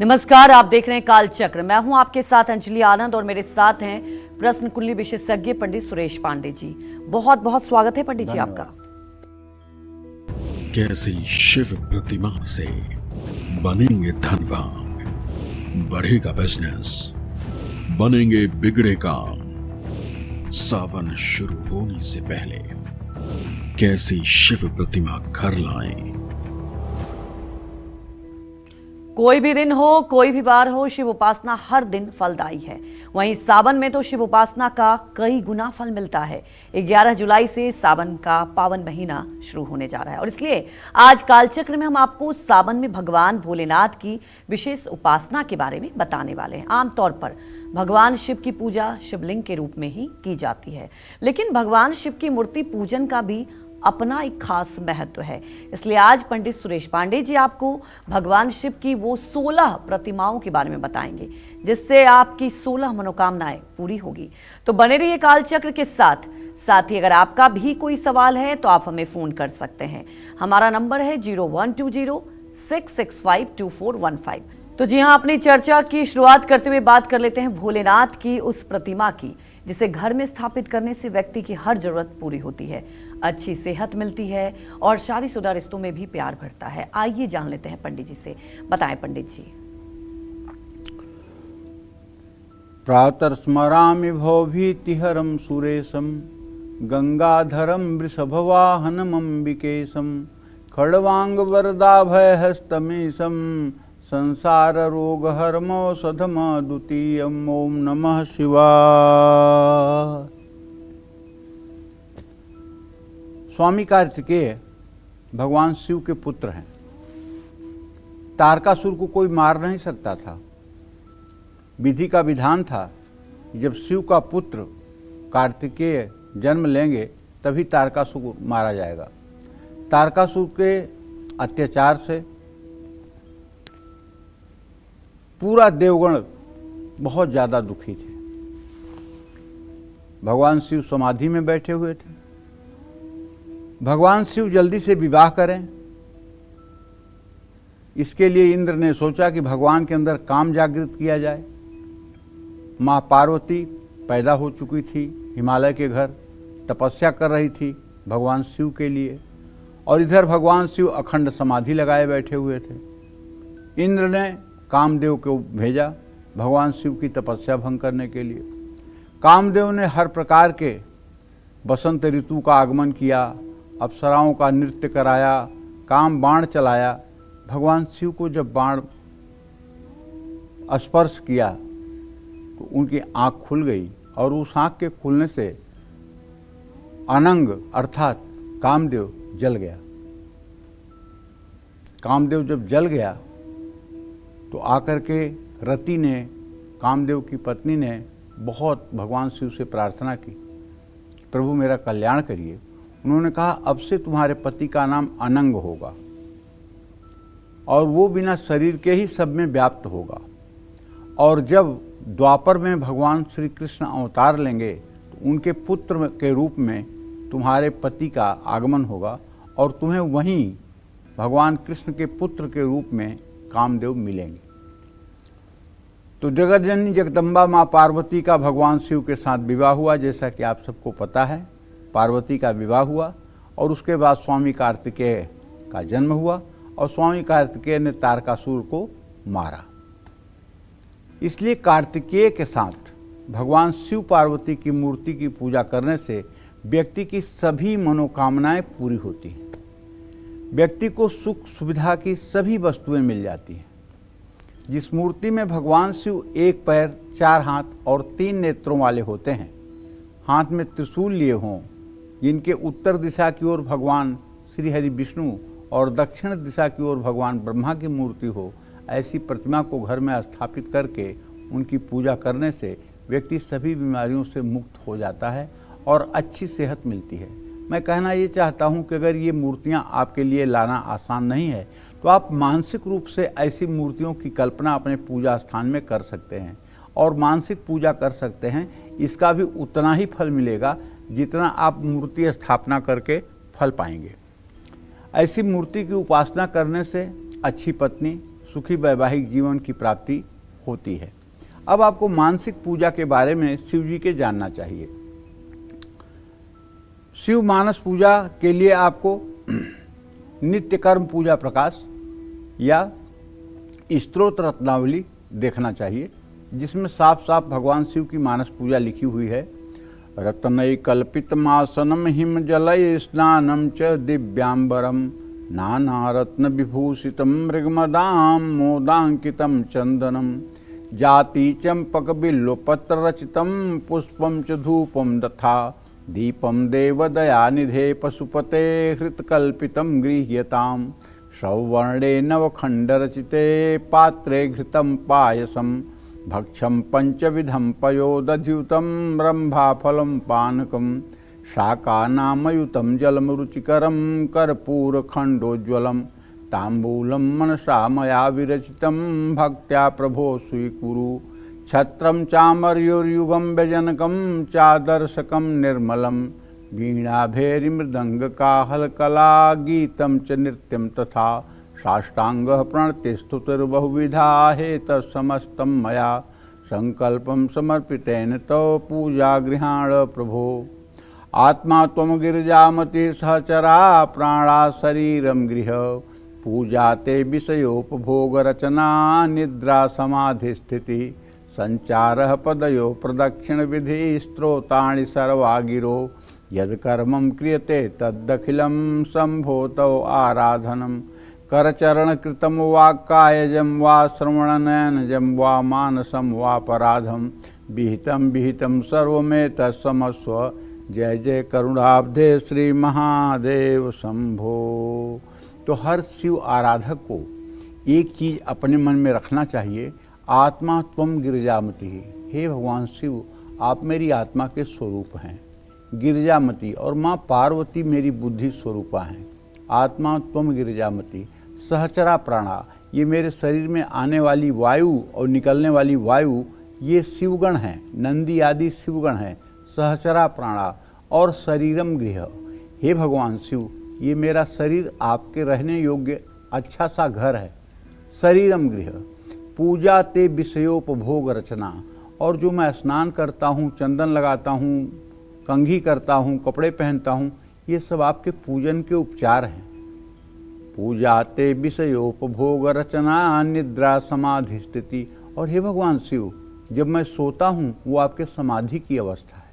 नमस्कार, आप देख रहे हैं काल चक्र। मैं हूं आपके साथ अंजलि आनंद और मेरे साथ हैं प्रश्न कुंडली विशेषज्ञ पंडित सुरेश पांडे जी। बहुत बहुत स्वागत है पंडित जी आपका। कैसी शिव प्रतिमा से बनेंगे धनवान, बढ़ेगा बिजनेस, बनेंगे बिगड़े काम। सावन शुरू होने से पहले कैसी शिव प्रतिमा घर लाएं। कोई भी दिन हो, कोई भी वार हो, शिव उपासना हर दिन फलदायी है। वहीं सावन में तो शिव उपासना का कई गुना फल मिलता है। 11 जुलाई से सावन का पावन महीना शुरू होने जा रहा है और इसलिए आज कालचक्र में हम आपको सावन में भगवान भोलेनाथ की विशेष उपासना के बारे में बताने वाले हैं। आमतौर पर भगवान शिव की पूजा शिवलिंग के रूप में ही की जाती है, लेकिन भगवान शिव की मूर्ति पूजन का भी अपना एक खास महत्व है। इसलिए आज पंडित सुरेश पांडे जी आपको भगवान शिव की वो 16 प्रतिमाओं के बारे में बताएंगे जिससे आपकी 16 मनोकामनाएं पूरी होगी। तो बने रहिए कालचक्र के साथ ही अगर आपका भी कोई सवाल है तो आप हमें फोन कर सकते हैं। हमारा नंबर है 0120-665-2415। तो जी हाँ, अपनी चर्चा की शुरुआत करते हुए बात कर लेते हैं भोलेनाथ की उस प्रतिमा की जिसे घर में स्थापित करने से व्यक्ति की हर जरूरत पूरी होती है, अच्छी सेहत मिलती है और शादीशुदा रिश्तों में भी प्यार बढ़ता है। आइए जान लेते हैं पंडित जी से। बताएं पंडित जी। प्रातर्स्मरामि भवभीतिहरं सुरेशं गंगाधरं वृषभवाहनमम्बिकेशं खड्वांगवरदाभयहस्तमीशं संसाररोगहरमौषधमद्वितीयम्। ओम नमः शिवाय। स्वामी कार्तिकेय भगवान शिव के पुत्र हैं। तारकासुर को कोई मार नहीं सकता था। विधि का विधान था, जब शिव का पुत्र कार्तिकेय जन्म लेंगे तभी तारकासुर को मारा जाएगा। तारकासुर के अत्याचार से पूरा देवगण बहुत ज़्यादा दुखी थे। भगवान शिव समाधि में बैठे हुए थे। भगवान शिव जल्दी से विवाह करें, इसके लिए इंद्र ने सोचा कि भगवान के अंदर काम जागृत किया जाए। माँ पार्वती पैदा हो चुकी थी, हिमालय के घर तपस्या कर रही थी भगवान शिव के लिए, और इधर भगवान शिव अखंड समाधि लगाए बैठे हुए थे। इंद्र ने कामदेव को भेजा भगवान शिव की तपस्या भंग करने के लिए। कामदेव ने हर प्रकार के बसंत ऋतु का आगमन किया, अप्सराओं का नृत्य कराया, काम बाण चलाया। भगवान शिव को जब बाण स्पर्श किया तो उनकी आंख खुल गई और उस आंख के खुलने से अनंग अर्थात कामदेव जल गया। कामदेव जब जल गया तो आकर के रति ने, कामदेव की पत्नी ने बहुत भगवान शिव से प्रार्थना की, प्रभु मेरा कल्याण करिए। उन्होंने कहा, अब से तुम्हारे पति का नाम अनंग होगा और वो बिना शरीर के ही सब में व्याप्त होगा। और जब द्वापर में भगवान श्री कृष्ण अवतार लेंगे तो उनके पुत्र के रूप में तुम्हारे पति का आगमन होगा और तुम्हें वहीं भगवान कृष्ण के पुत्र के रूप में कामदेव मिलेंगे। तो जगतजननी जगदम्बा माँ पार्वती का भगवान शिव के साथ विवाह हुआ, जैसा कि आप सबको पता है। पार्वती का विवाह हुआ और उसके बाद स्वामी कार्तिकेय का जन्म हुआ और स्वामी कार्तिकेय ने तारकासुर को मारा। इसलिए कार्तिकेय के साथ भगवान शिव पार्वती की मूर्ति की पूजा करने से व्यक्ति की सभी मनोकामनाएं पूरी होती हैं। व्यक्ति को सुख सुविधा की सभी वस्तुएं मिल जाती हैं। जिस मूर्ति में भगवान शिव 1 पैर 4 हाथ और 3 नेत्रों वाले होते हैं, हाथ में त्रिशूल लिए हों, जिनके उत्तर दिशा की ओर भगवान श्री हरि विष्णु और दक्षिण दिशा की ओर भगवान ब्रह्मा की मूर्ति हो, ऐसी प्रतिमा को घर में स्थापित करके उनकी पूजा करने से व्यक्ति सभी बीमारियों से मुक्त हो जाता है और अच्छी सेहत मिलती है। मैं कहना ये चाहता हूँ कि अगर ये मूर्तियाँ आपके लिए लाना आसान नहीं है तो आप मानसिक रूप से ऐसी मूर्तियों की कल्पना अपने पूजा स्थान में कर सकते हैं और मानसिक पूजा कर सकते हैं। इसका भी उतना ही फल मिलेगा जितना आप मूर्ति स्थापना करके फल पाएंगे। ऐसी मूर्ति की उपासना करने से अच्छी पत्नी, सुखी वैवाहिक जीवन की प्राप्ति होती है। अब आपको मानसिक पूजा के बारे में शिव जी के जानना चाहिए। शिव मानस पूजा के लिए आपको नित्य कर्म पूजा प्रकाश या स्तोत्र रत्नावली देखना चाहिए, जिसमें साफ साफ भगवान शिव की मानस पूजा लिखी हुई है। रत्नैकल्पितमासनं हिम जलय स्नानं च दिव्यांबरं नाना रत्न विभूषितं मृगमदां मोदांकितं चंदनं जाति चंपक बिल्वपत्र रचितं पुष्पं च धूपं दथा दीपं देवदयानिधे पशुपते हृत्कल्पितं गृह्यताम् सौवर्णे नवखण्डरचिते पात्रे घृतं पायसं भक्षं पंचविधं पयोदध्युतं रम्भाफलं पानकं शाकानामयुतं जलं रुचिकरं कर्पूरखण्डोज्ज्वलं ताम्बूलं मनसा मया विरचितं भक्त्या प्रभो स्वीकुरु छत्रं चामर्योर्युगं व्यजनकं चादर्शकं निर्मलं वीणाभैर्मृदङ्गकाहलकला गीतं च नृत्यं तथा साष्टांगः प्रणतिस्तुतिर्बहुविधा हेतत्समस्तं मया संकल्पं समर्पितेन तव पूजा गृहाण प्रभो। आत्मा त्वं गिरिजामति सहचरा प्राणा शरीरं गृह पूजा ते विषयोपभोगरचना निद्रा समाधिस्थिति संचारः पदयो प्रदक्षिण विधि स्त्रोतानि सर्वागिरो यद्कर्मं क्रियते तदखिलं शम्भो तव आराधनं करचरणकृतं वा कायजं वा श्रवणनयनजं वा मानसं वापराधं विहितं विहितं सर्वमेतत्समस्व जय जय करुणाब्धे श्री महादेव शंभो। तो हर शिव आराधक को एक चीज़ अपने मन में रखना चाहिए, आत्मा त्वं गिरिजामति। हे भगवान शिव, आप मेरी आत्मा के स्वरूप हैं। गिरिजामति और माँ पार्वती मेरी बुद्धि स्वरूपा हैं। आत्मा त्वं गिरिजामति। सहचरा प्राणा, ये मेरे शरीर में आने वाली वायु और निकलने वाली वायु ये शिवगण हैं, नंदी आदि शिवगण हैं। सहचरा प्राणा और शरीरम गृह, हे भगवान शिव, ये मेरा शरीर आपके रहने योग्य अच्छा सा घर है। शरीरम गृह पूजा ते विषयोपभोग रचना, और जो मैं स्नान करता हूँ, चंदन लगाता हूँ, कंघी करता हूँ, कपड़े पहनता हूँ, ये सब आपके पूजन के उपचार हैं। पूजा ते विषयोपभोग रचना निद्रा समाधि स्थिति, और हे भगवान शिव, जब मैं सोता हूँ वो आपके समाधि की अवस्था है।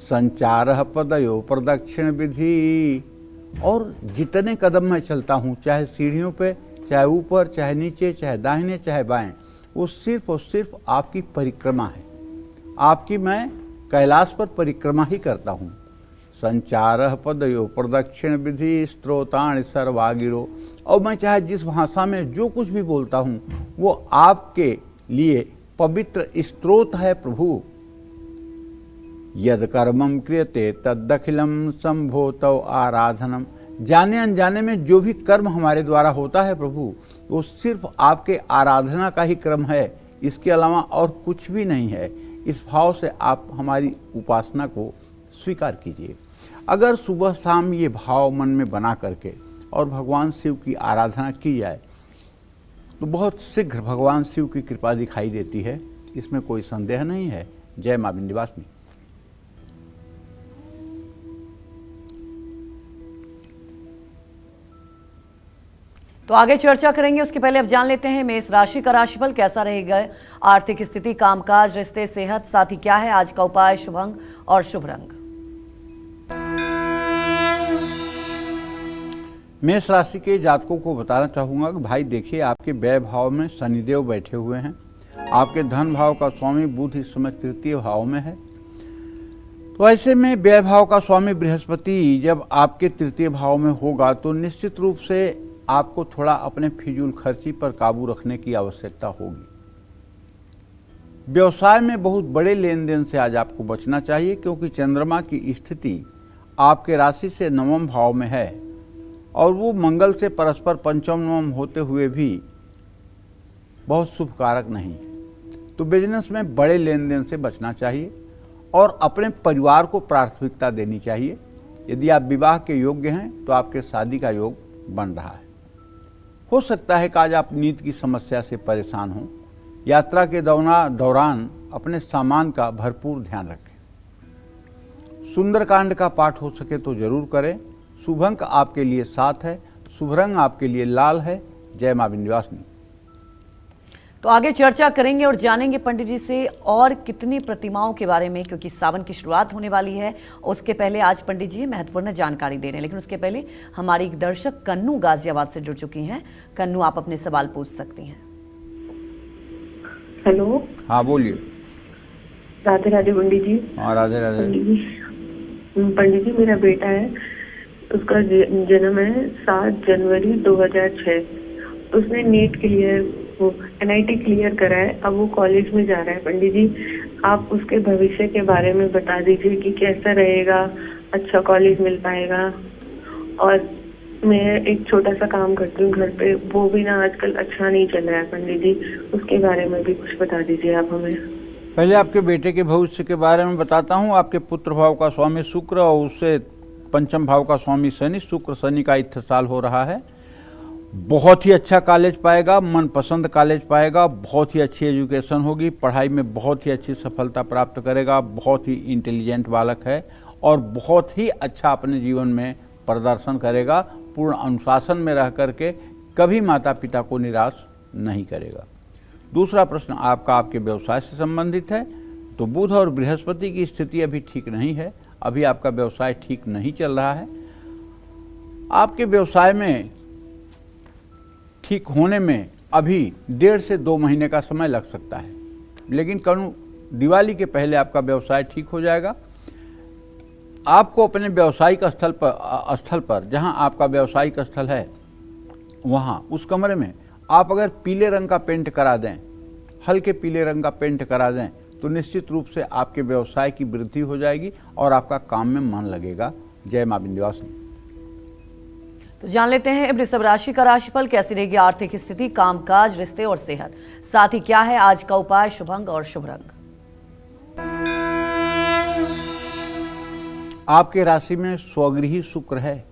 संचारः पदयो प्रदक्षिण विधि, और जितने कदम मैं चलता हूँ, चाहे सीढ़ियों पे, चाहे ऊपर, चाहे नीचे, चाहे दाहिने, चाहे बाएं, वो सिर्फ और सिर्फ आपकी परिक्रमा है। आपकी मैं कैलाश पर परिक्रमा ही करता हूँ। संचारः पदयो प्रदक्षिण विधि स्त्रोतानि सर्वागिरो, और मैं चाहे जिस भाषा में जो कुछ भी बोलता हूँ वो आपके लिए पवित्र स्त्रोत है प्रभु। यद कर्मं क्रियते तदखिलं शंभो तव आराधनम, जाने अनजाने में जो भी कर्म हमारे द्वारा होता है प्रभु, वो सिर्फ आपके आराधना का ही क्रम है, इसके अलावा और कुछ भी नहीं है। इस भाव से आप हमारी उपासना को स्वीकार कीजिए। अगर सुबह शाम ये भाव मन में बना करके और भगवान शिव की आराधना की जाए तो बहुत शीघ्र भगवान शिव की कृपा दिखाई देती है, इसमें कोई संदेह नहीं है। जय मां विंध्यवासिनी। तो आगे चर्चा करेंगे, उसके पहले अब जान लेते हैं मेष राशि का राशिफल कैसा रहेगा। आर्थिक स्थिति, कामकाज, रिश्ते, सेहत, साथ ही क्या है आज का उपाय, शुभ अंक और शुभ रंग। मेष राशि के जातकों को बताना चाहूंगा कि भाई देखिए, आपके व्यय भाव में शनिदेव बैठे हुए हैं। आपके धन भाव का स्वामी बुध इस समय तृतीय भाव में है। तो ऐसे में व्यय भाव का स्वामी बृहस्पति जब आपके तृतीय भाव में होगा तो निश्चित रूप से आपको थोड़ा अपने फिजूल खर्ची पर काबू रखने की आवश्यकता होगी। व्यवसाय में बहुत बड़े लेन देन से आज आपको बचना चाहिए, क्योंकि चंद्रमा की स्थिति आपके राशि से नवम भाव में है और वो मंगल से परस्पर पंचम नवम होते हुए भी बहुत शुभ कारक नहीं है। तो बिजनेस में बड़े लेन देन से बचना चाहिए और अपने परिवार को प्राथमिकता देनी चाहिए। यदि आप विवाह के योग्य हैं तो आपके शादी का योग बन रहा है। हो सकता है कि आज आप नींद की समस्या से परेशान हों। यात्रा के दौरान अपने सामान का भरपूर ध्यान रखें। सुंदरकांड का पाठ हो सके तो जरूर करें। शुभ अंक आपके लिए 7 है। शुभ रंग आपके लिए लाल है। जय मां विंध्यवासिनी। तो आगे चर्चा करेंगे और जानेंगे पंडित जी से और कितनी प्रतिमाओं के बारे में, क्योंकि सावन की शुरुआत होने वाली है। उसके पहले आज पंडित जी महत्वपूर्ण जानकारी दे रहे हैं, लेकिन उसके पहले हमारी एक दर्शक कन्नू गाजियाबाद से जुड़ चुकी हैं। कन्नू, आप अपने सवाल पूछ सकती हैं। हेलो। हाँ बोलिए। राधे राधे पंडित जी। हाँ राधे राधे। पंडित जी मेरा बेटा है, उसका जन्म है 7 जनवरी 2006। उसने नीट क्लियर, वो NIT क्लियर करा है। अब वो कॉलेज में जा रहा है। पंडित जी आप उसके भविष्य के बारे में बता दीजिए कि कैसा रहेगा, अच्छा कॉलेज मिल पाएगा। और मैं एक छोटा सा काम करती हूँ घर पे, वो भी ना आजकल अच्छा नहीं चल रहा है पंडित जी, उसके बारे में भी कुछ बता दीजिए आप हमें। पहले आपके बेटे के भविष्य के बारे में बताता हूँ। आपके पुत्र भाव का स्वामी शुक्र और उससे पंचम भाव का स्वामी शनि, शुक्र शनि का इत्तेसाल हो रहा है। बहुत ही अच्छा कॉलेज पाएगा, मनपसंद कॉलेज पाएगा, बहुत ही अच्छी एजुकेशन होगी, पढ़ाई में बहुत ही अच्छी सफलता प्राप्त करेगा। बहुत ही इंटेलिजेंट बालक है और बहुत ही अच्छा अपने जीवन में प्रदर्शन करेगा। पूर्ण अनुशासन में रह करके कभी माता पिता को निराश नहीं करेगा। दूसरा प्रश्न आपका आपके व्यवसाय से संबंधित है। तो बुध और बृहस्पति की स्थिति अभी ठीक नहीं है। अभी आपका व्यवसाय ठीक नहीं चल रहा है। आपके व्यवसाय में ठीक होने में अभी 1.5 से 2 महीने का समय लग सकता है, लेकिन कल दिवाली के पहले आपका व्यवसाय ठीक हो जाएगा। आपको अपने व्यावसायिक स्थल पर जहां आपका व्यावसायिक स्थल है, वहां उस कमरे में आप अगर पीले रंग का पेंट करा दें, हल्के पीले रंग का पेंट करा दें, तो निश्चित रूप से आपके व्यवसाय की वृद्धि हो जाएगी और आपका काम में मन लगेगा। जय मां विंध्यवासिनी। तो जान लेते हैं वृषभ राशि का राशिफल। कैसी रहेगी आर्थिक स्थिति, कामकाज, रिश्ते और सेहत, साथ ही क्या है आज का उपाय, शुभ अंक और शुभ रंग। आपके राशि में स्वगृही शुक्र है।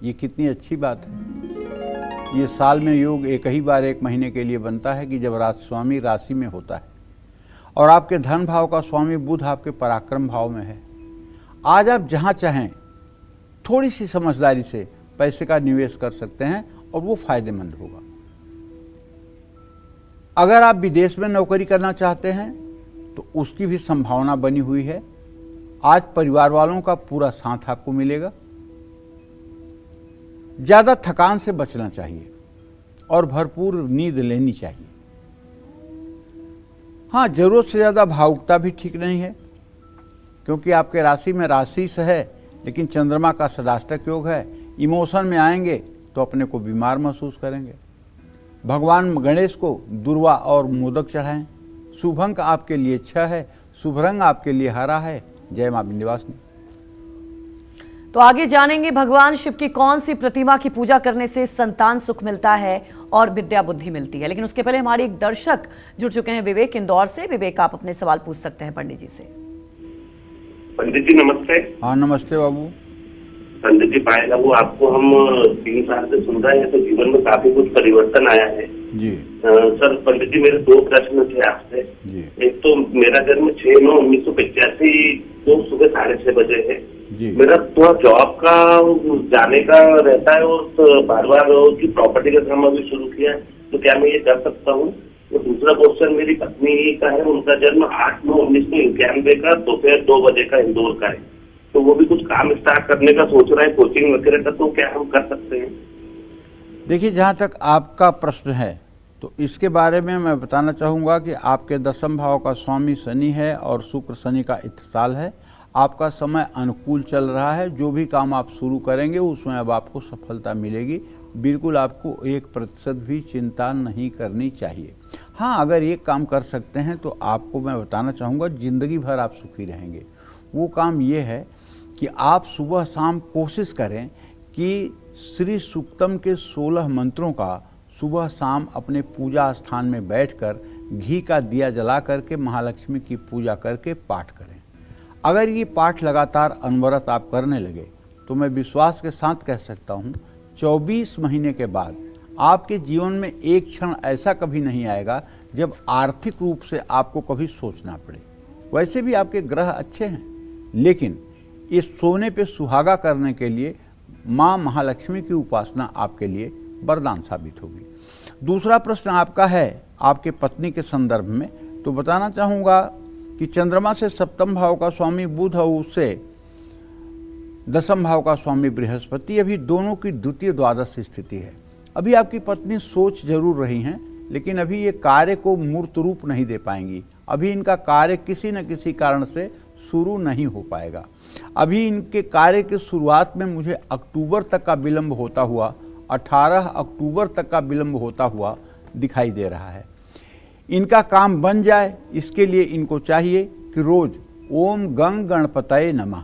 ये कितनी अच्छी बात है। ये साल में योग एक ही बार 1 महीने के लिए बनता है कि जब स्वामी राशि में होता है। और आपके धन भाव का स्वामी बुध आपके पराक्रम भाव में है। आज आप जहां चाहें थोड़ी सी समझदारी से पैसे का निवेश कर सकते हैं और वो फायदेमंद होगा। अगर आप विदेश में नौकरी करना चाहते हैं तो उसकी भी संभावना बनी हुई है। आज परिवार वालों का पूरा साथ आपको मिलेगा। ज्यादा थकान से बचना चाहिए और भरपूर नींद लेनी चाहिए। हाँ, जरूरत से ज्यादा भावुकता भी ठीक नहीं है, क्योंकि आपके राशि में राशि से है, लेकिन चंद्रमा का षडाष्टक योग है। इमोशन में आएंगे तो अपने को बीमार महसूस करेंगे। भगवान गणेश को दुर्वा और मोदक चढ़ाएं। शुभ अंक आपके लिए 6 है। शुभ रंग आपके लिए हरा है। जय मां विंध्यवासिनी। तो आगे जानेंगे भगवान शिव की कौन सी प्रतिमा की पूजा करने से संतान सुख मिलता है और विद्या बुद्धि मिलती है, लेकिन उसके पहले हमारे एक दर्शक जुड़ चुके हैं, विवेक इंदौर से। विवेक, आप अपने सवाल पूछ सकते हैं पंडित जी से। पंडित जी नमस्ते। हाँ नमस्ते बाबू। पंडित जी पाएगा वो आपको हम 3 साल से सुन रहे हैं, तो जीवन में काफी कुछ परिवर्तन आया है जी। सर पंडित जी मेरे 2 प्रश्न थे आपसे। एक तो मेरा जन्म 6/9/1985 को सुबह 6:30 बजे है। मेरा थोड़ा जॉब का जाने का रहता है और बार बार उसकी प्रॉपर्टी का काम अभी शुरू किया है, तो क्या मैं ये कर सकता हूँ? तो दूसरा क्वेश्चन मेरी पत्नी का है, उनका जन्म 8/9/1991 का दोपहर 2 बजे का इंदौर का है, तो वो भी कुछ काम स्टार्ट करने का सोच रहा है, कोचिंग वगैरह का, तो क्या हम कर सकते हैं? देखिए, जहाँ तक आपका प्रश्न है तो इसके बारे में मैं बताना चाहूँगा कि आपके 10वें भाव का स्वामी शनि है और शुक्र शनि का इत्तेसाल है। आपका समय अनुकूल चल रहा है। जो भी काम आप शुरू करेंगे उसमें अब आपको सफलता मिलेगी। बिल्कुल आपको 1% भी चिंता नहीं करनी चाहिए। हाँ, अगर एक काम कर सकते हैं तो आपको मैं बताना चाहूँगा, ज़िंदगी भर आप सुखी रहेंगे। वो काम ये है कि आप सुबह शाम कोशिश करें कि श्री सूक्तम के 16 मंत्रों का सुबह शाम अपने पूजा स्थान में बैठकर घी का दिया जला करके महालक्ष्मी की पूजा करके पाठ करें। अगर ये पाठ लगातार अनवरत आप करने लगे तो मैं विश्वास के साथ कह सकता हूँ 24 महीने के बाद आपके जीवन में एक क्षण ऐसा कभी नहीं आएगा जब आर्थिक रूप से आपको कभी सोचना पड़े। वैसे भी आपके ग्रह अच्छे हैं, लेकिन इस सोने पे सुहागा करने के लिए माँ महालक्ष्मी की उपासना आपके लिए वरदान साबित होगी। दूसरा प्रश्न आपका है आपके पत्नी के संदर्भ में, तो बताना चाहूँगा कि चंद्रमा से सप्तम भाव का स्वामी बुध और उससे दसम भाव का स्वामी बृहस्पति, अभी दोनों की द्वितीय द्वादश स्थिति है। अभी आपकी पत्नी सोच जरूर रही हैं, लेकिन अभी ये कार्य को मूर्त रूप नहीं दे पाएंगी। अभी इनका कार्य किसी न किसी कारण से शुरू नहीं हो पाएगा। अभी इनके कार्य की शुरुआत में मुझे अक्टूबर तक का विलंब होता हुआ, 18 अक्टूबर तक का विलंब होता हुआ दिखाई दे रहा है। इनका काम बन जाए, इसके लिए इनको चाहिए कि रोज ओम गंग गणपतये नमः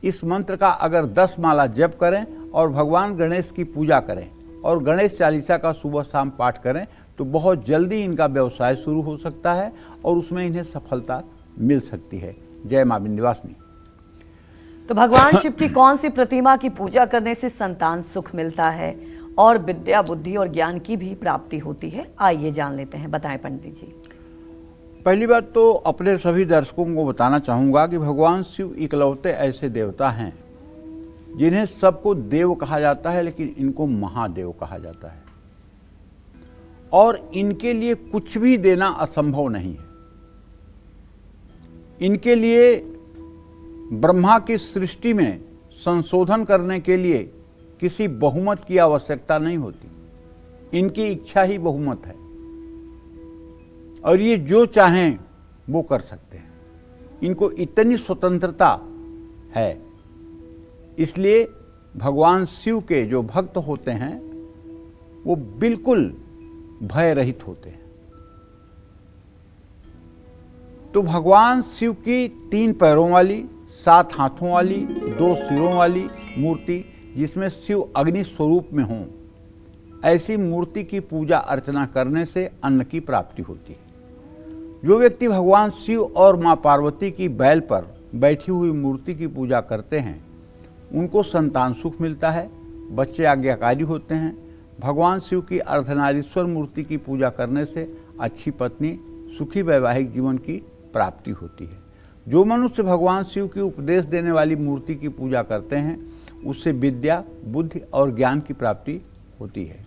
इस मंत्र का अगर 10 माला जप करें और भगवान गणेश की पूजा करें और गणेश चालीसा का सुबह शाम पाठ करें, तो बहुत जल्दी इनका व्यवसाय शुरू हो सकता है और उसमें इन्हें सफलता मिल सकती है। जय मां विंध्यवासिनी। तो भगवान शिव की कौन सी प्रतिमा की पूजा करने से संतान सुख मिलता है और विद्या, बुद्धि और ज्ञान की भी प्राप्ति होती है? आइए जान लेते हैं, बताएं पंडित जी। पहली बात तो अपने सभी दर्शकों को बताना चाहूँगा कि भगवान शिव इकलौते ऐसे देवता हैं जिन्हें सबको देव कहा जाता है, लेकिन इनको महादेव कहा जाता है और इनके लिए कुछ भी देना असंभव नहीं है। इनके लिए ब्रह्मा की सृष्टि में संशोधन करने के लिए किसी बहुमत की आवश्यकता नहीं होती। इनकी इच्छा ही बहुमत है और ये जो चाहें वो कर सकते हैं। इनको इतनी स्वतंत्रता है, इसलिए भगवान शिव के जो भक्त होते हैं वो बिल्कुल भय रहित होते हैं। तो भगवान शिव की 3 पैरों वाली, 7 हाथों वाली, 2 सिरों वाली मूर्ति, जिसमें शिव अग्नि स्वरूप में हों, ऐसी मूर्ति की पूजा अर्चना करने से अन्न की प्राप्ति होती है। जो व्यक्ति भगवान शिव और माँ पार्वती की बैल पर बैठी हुई मूर्ति की पूजा करते हैं, उनको संतान सुख मिलता है, बच्चे आज्ञाकारी होते हैं। भगवान शिव की अर्धनारीश्वर मूर्ति की पूजा करने से अच्छी पत्नी, सुखी वैवाहिक जीवन की प्राप्ति होती है। जो मनुष्य भगवान शिव की उपदेश देने वाली मूर्ति की पूजा करते हैं, उससे विद्या, बुद्धि और ज्ञान की प्राप्ति होती है।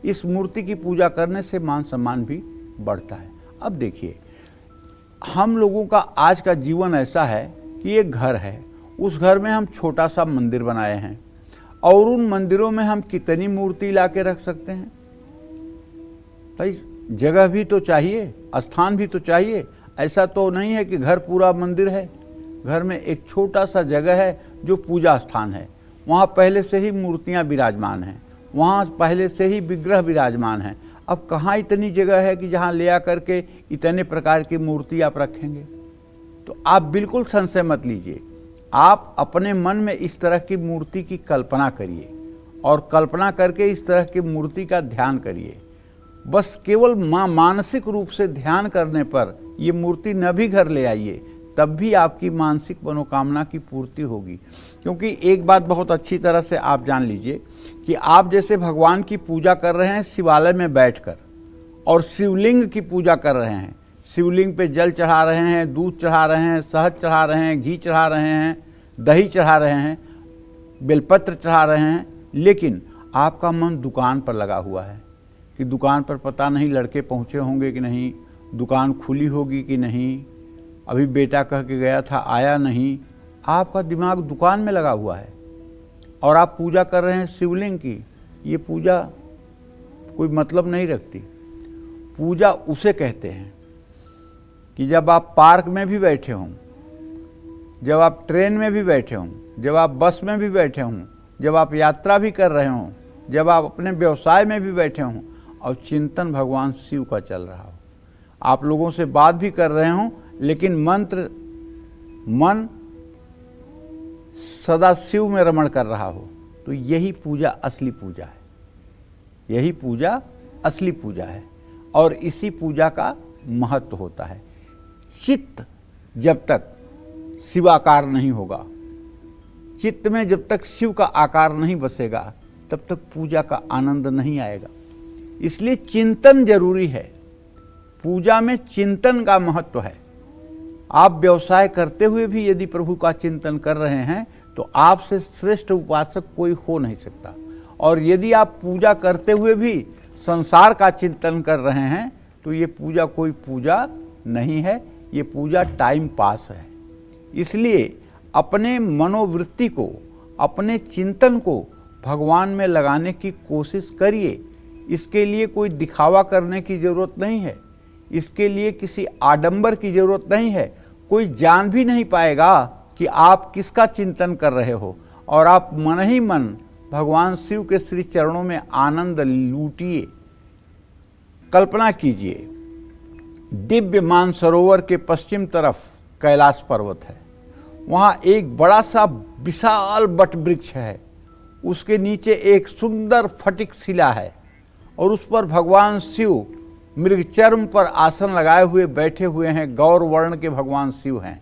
इस मूर्ति की पूजा करने से मान सम्मान भी बढ़ता है। अब देखिए, हम लोगों का आज का जीवन ऐसा है कि एक घर है, उस घर में हम छोटा सा मंदिर बनाए हैं और उन मंदिरों में हम कितनी मूर्ति ला के रख सकते हैं? भाई जगह भी तो चाहिए, स्थान भी तो चाहिए। ऐसा तो नहीं है कि घर पूरा मंदिर है। घर में एक छोटा सा जगह है जो पूजा स्थान है, वहाँ पहले से ही मूर्तियाँ विराजमान हैं, वहाँ पहले से ही विग्रह विराजमान हैं। अब कहाँ इतनी जगह है कि जहाँ ले आकर के इतने प्रकार की मूर्ति आप रखेंगे? तो आप बिल्कुल संशय मत लीजिए। आप अपने मन में इस तरह की मूर्ति की कल्पना करिए और कल्पना करके इस तरह की मूर्ति का ध्यान करिए। बस केवल मानसिक रूप से ध्यान करने पर ये मूर्ति न भी घर ले आइए, तब भी आपकी मानसिक मनोकामना की पूर्ति होगी। क्योंकि एक बात बहुत अच्छी तरह से आप जान लीजिए कि आप जैसे भगवान की पूजा कर रहे हैं शिवालय में बैठकर और शिवलिंग की पूजा कर रहे हैं, शिवलिंग पे जल चढ़ा रहे हैं, दूध चढ़ा रहे हैं, शहद चढ़ा रहे हैं, घी चढ़ा रहे हैं, दही चढ़ा रहे हैं, बेलपत्र चढ़ा रहे हैं, लेकिन आपका मन दुकान पर लगा हुआ है कि दुकान पर पता नहीं लड़के पहुँचे होंगे कि नहीं, दुकान खुली होगी कि नहीं, अभी बेटा कह के गया था आया नहीं। आपका दिमाग दुकान में लगा हुआ है और आप पूजा कर रहे हैं शिवलिंग की। ये पूजा कोई मतलब नहीं रखती। पूजा उसे कहते हैं कि जब आप पार्क में भी बैठे हों, जब आप ट्रेन में भी बैठे हों, जब आप बस में भी बैठे हों, जब आप यात्रा भी कर रहे हों, जब आप अपने व्यवसाय में भी बैठे हों और चिंतन भगवान शिव का चल रहा हो, आप लोगों से बात भी कर रहे हों, लेकिन मन सदा शिव में रमण कर रहा हो, तो यही पूजा असली पूजा है। यही पूजा असली पूजा है और इसी पूजा का महत्व होता है। चित्त जब तक शिवाकार नहीं होगा, चित्त में जब तक शिव का आकार नहीं बसेगा, तब तक पूजा का आनंद नहीं आएगा। इसलिए चिंतन जरूरी है। पूजा में चिंतन का महत्व है। आप व्यवसाय करते हुए भी यदि प्रभु का चिंतन कर रहे हैं तो आपसे श्रेष्ठ उपासक कोई हो नहीं सकता। और यदि आप पूजा करते हुए भी संसार का चिंतन कर रहे हैं तो ये पूजा कोई पूजा नहीं है, ये पूजा टाइम पास है। इसलिए अपने मनोवृत्ति को, अपने चिंतन को भगवान में लगाने की कोशिश करिए। इसके लिए कोई दिखावा करने की ज़रूरत नहीं है, इसके लिए किसी आडंबर की ज़रूरत नहीं है। कोई जान भी नहीं पाएगा कि आप किसका चिंतन कर रहे हो, और आप मन ही मन भगवान शिव के श्री चरणों में आनंद लूटिए। कल्पना कीजिए, दिव्य मानसरोवर के पश्चिम तरफ कैलाश पर्वत है। वहाँ एक बड़ा सा विशाल बट वृक्ष है, उसके नीचे एक सुंदर फटिक शिला है और उस पर भगवान शिव मृगचर्म पर आसन लगाए हुए बैठे हुए हैं। गौर वर्ण के भगवान शिव हैं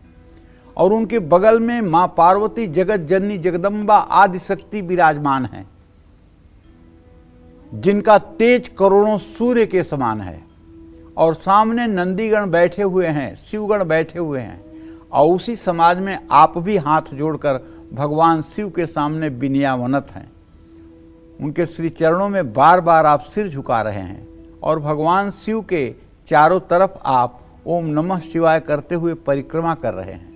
और उनके बगल में माँ पार्वती, जगत जननी, जगदम्बा आदि शक्ति विराजमान हैं, जिनका तेज करोड़ों सूर्य के समान है। और सामने नंदीगण बैठे हुए हैं, शिवगण बैठे हुए हैं। और उसी समाज में आप भी हाथ जोड़कर भगवान शिव के सामने विनयावनत हैं। उनके श्री चरणों में बार बार आप सिर झुका रहे हैं और भगवान शिव के चारों तरफ आप ओम नमः शिवाय करते हुए परिक्रमा कर रहे हैं।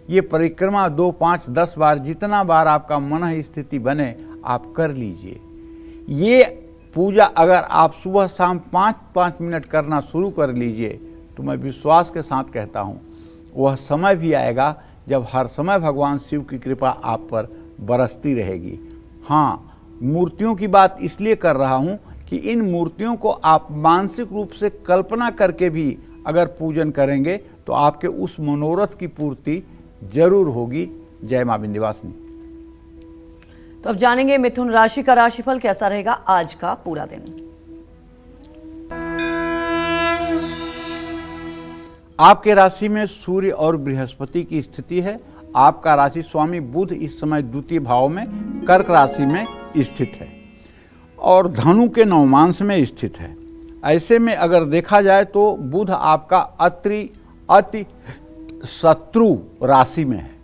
ये परिक्रमा 2, 5, 10 बार, जितना बार आपका मन स्थिति बने आप कर लीजिए। ये पूजा अगर आप सुबह शाम 5-5 मिनट करना शुरू कर लीजिए तो मैं विश्वास के साथ कहता हूँ वह समय भी आएगा जब हर समय भगवान शिव की कृपा आप पर बरसती रहेगी। हाँ, मूर्तियों की बात इसलिए कर रहा हूँ कि इन मूर्तियों को आप मानसिक रूप से कल्पना करके भी अगर पूजन करेंगे तो आपके उस मनोरथ की पूर्ति जरूर होगी। जय मां विंध्यवासिनी। तो अब जानेंगे मिथुन राशि का राशिफल कैसा रहेगा आज का पूरा दिन। आपके राशि में सूर्य और बृहस्पति की स्थिति है। आपका राशि स्वामी बुध इस समय द्वितीय भाव में कर्क राशि में स्थित है और धनु के नवमांश में स्थित है। ऐसे में अगर देखा जाए तो बुध आपका अति शत्रु राशि में है,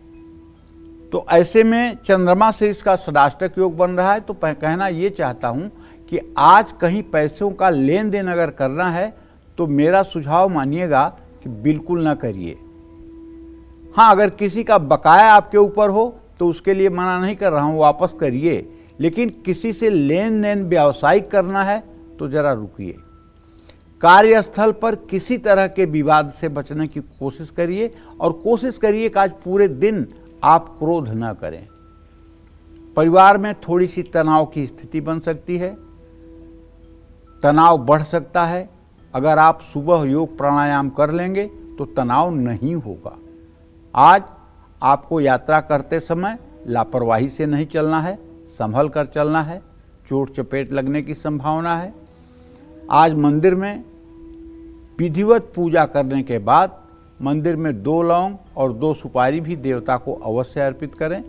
तो ऐसे में चंद्रमा से इसका षडाष्टक योग बन रहा है। तो कहना ये चाहता हूँ कि आज कहीं पैसों का लेन देन अगर करना है तो मेरा सुझाव मानिएगा कि बिल्कुल ना करिए। हाँ, अगर किसी का बकाया आपके ऊपर हो तो उसके लिए मना नहीं कर रहा हूँ, वापस करिए। लेकिन किसी से लेन देन व्यावसायिक करना है तो जरा रुकिए। कार्यस्थल पर किसी तरह के विवाद से बचने की कोशिश करिए और कोशिश करिए कि आज पूरे दिन आप क्रोध न करें। परिवार में थोड़ी सी तनाव की स्थिति बन सकती है, तनाव बढ़ सकता है। अगर आप सुबह योग प्राणायाम कर लेंगे तो तनाव नहीं होगा। आज आपको यात्रा करते समय लापरवाही से नहीं चलना है, संभल कर चलना है, चोट चपेट लगने की संभावना है। आज मंदिर में विधिवत पूजा करने के बाद मंदिर में 2 लौंग और 2 सुपारी भी देवता को अवश्य अर्पित करें।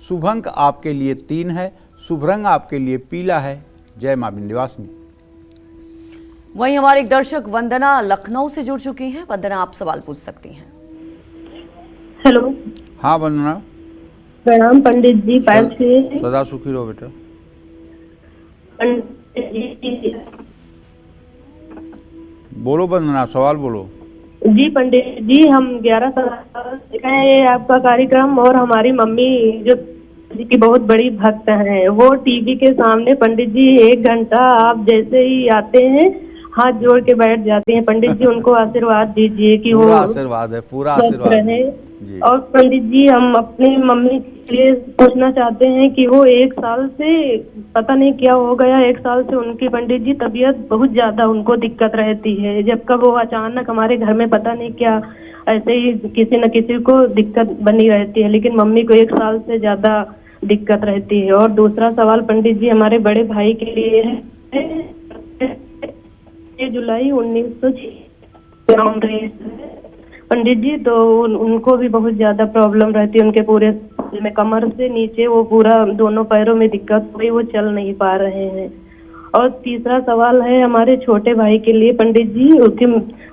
शुभ अंक आपके लिए 3 है, शुभ रंग आपके लिए पीला है। जय मां विंध्यवासिनी। वहीं हमारे एक दर्शक वंदना लखनऊ से जुड़ चुकी हैं। वंदना, आप सवाल पूछ सकती हैं। हेलो। हाँ वंदना। प्रणाम पंडित जी। पैर से सदा सुखी रहो बेटा। बोलो वंदना, सवाल बोलो। जी पंडित जी, हम 11 साल से है आपका कार्यक्रम और हमारी मम्मी जो जी की बहुत बड़ी भक्त हैं, वो टीवी के सामने पंडित जी 1 घंटा आप जैसे ही आते हैं हाथ जोड़ के बैठ जाते हैं। पंडित जी उनको आशीर्वाद दीजिए कि वो आशीर्वाद है, पूरा आशीर्वाद रहे। और पंडित जी हम अपनी मम्मी के लिए पूछना चाहते हैं कि वो 1 साल से पता नहीं क्या हो गया, 1 साल से उनकी पंडित जी तबीयत बहुत ज्यादा उनको दिक्कत रहती है। जब कब वो अचानक हमारे घर में पता नहीं क्या ऐसे ही किसी न किसी को दिक्कत बनी रहती है, लेकिन मम्मी को 1 साल से ज्यादा दिक्कत रहती है। और दूसरा सवाल पंडित जी हमारे बड़े भाई के लिए है। जुलाई 1906 पंडित जी, तो उनको भी बहुत ज्यादा प्रॉब्लम रहती है। उनके पूरे में कमर से नीचे वो पूरा दोनों पैरों में दिक्कत हुई, वो चल नहीं पा रहे हैं। और तीसरा सवाल है हमारे छोटे भाई के लिए पंडित जी, उसकी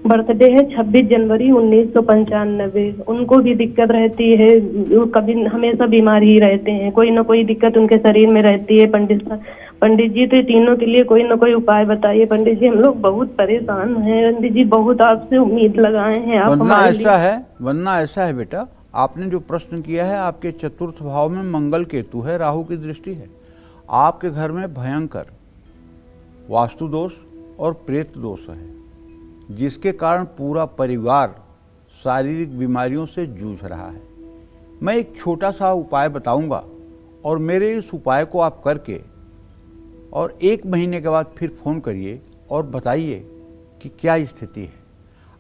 बर्थडे है 26 जनवरी 1995। उनको भी दिक्कत रहती है, वो कभी हमेशा बीमार ही रहते हैं, कोई ना कोई दिक्कत उनके शरीर में रहती है। पंडित जी तो तीनों के लिए कोई ना कोई उपाय बताइए पंडित जी, हम लोग बहुत परेशान हैं पंडित जी, बहुत आपसे उम्मीद लगाए हैं आप हमारे लिए। वरना ऐसा है बेटा, आपने जो प्रश्न किया है, आपके चतुर्थ भाव में मंगल केतु है, राहु की दृष्टि है। आपके घर में भयंकर वास्तु दोष और प्रेत दोष है, जिसके कारण पूरा परिवार शारीरिक बीमारियों से जूझ रहा है। मैं एक छोटा सा उपाय बताऊंगा और मेरे इस उपाय को आप करके और 1 महीने के बाद फिर फोन करिए और बताइए कि क्या स्थिति है।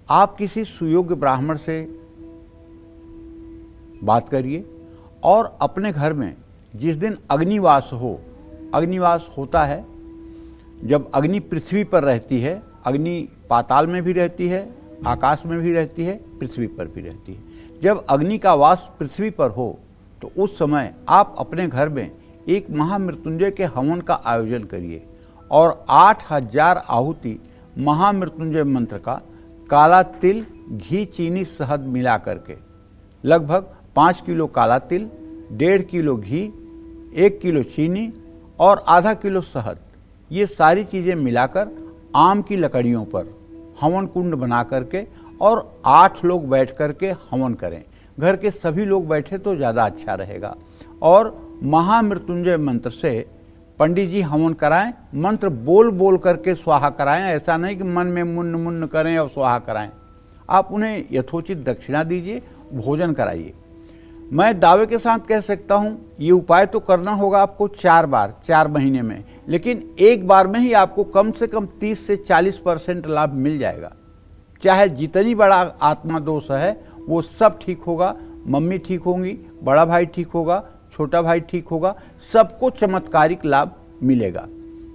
आप किसी सुयोग्य ब्राह्मण से बात करिए और अपने घर में जिस दिन अग्निवास हो, अग्निवास होता है जब अग्नि पृथ्वी पर रहती है, अग्नि पाताल में भी रहती है, आकाश में भी रहती है, पृथ्वी पर भी रहती है। जब अग्नि का वास पृथ्वी पर हो तो उस समय आप अपने घर में एक महामृत्युंजय के हवन का आयोजन करिए और 8000 आहुति महामृत्युंजय मंत्र का काला तिल, घी, चीनी, शहद मिला करके लगभग 5 किलो काला तिल, 1.5 किलो घी, 1 किलो चीनी और आधा किलो शहद, ये सारी चीज़ें मिलाकर आम की लकड़ियों पर हवन कुंड बना करके और 8 लोग बैठ करके हवन करें। घर के सभी लोग बैठे तो ज़्यादा अच्छा रहेगा। और महामृत्युंजय मंत्र से पंडित जी हवन कराएं, मंत्र बोल बोल करके स्वाहा कराएं। ऐसा नहीं कि मन में मुन्न मुन्न करें और स्वाहा कराएं। आप उन्हें यथोचित दक्षिणा दीजिए, भोजन कराइए। मैं दावे के साथ कह सकता हूं, ये उपाय तो करना होगा आपको 4 बार 4 महीने में, लेकिन एक बार में ही आपको कम से कम 30 से 40% लाभ मिल जाएगा। चाहे जितनी बड़ा आत्मा दोष है वो सब ठीक होगा, मम्मी ठीक होंगी, बड़ा भाई ठीक होगा, छोटा भाई ठीक होगा, सबको चमत्कारिक लाभ मिलेगा।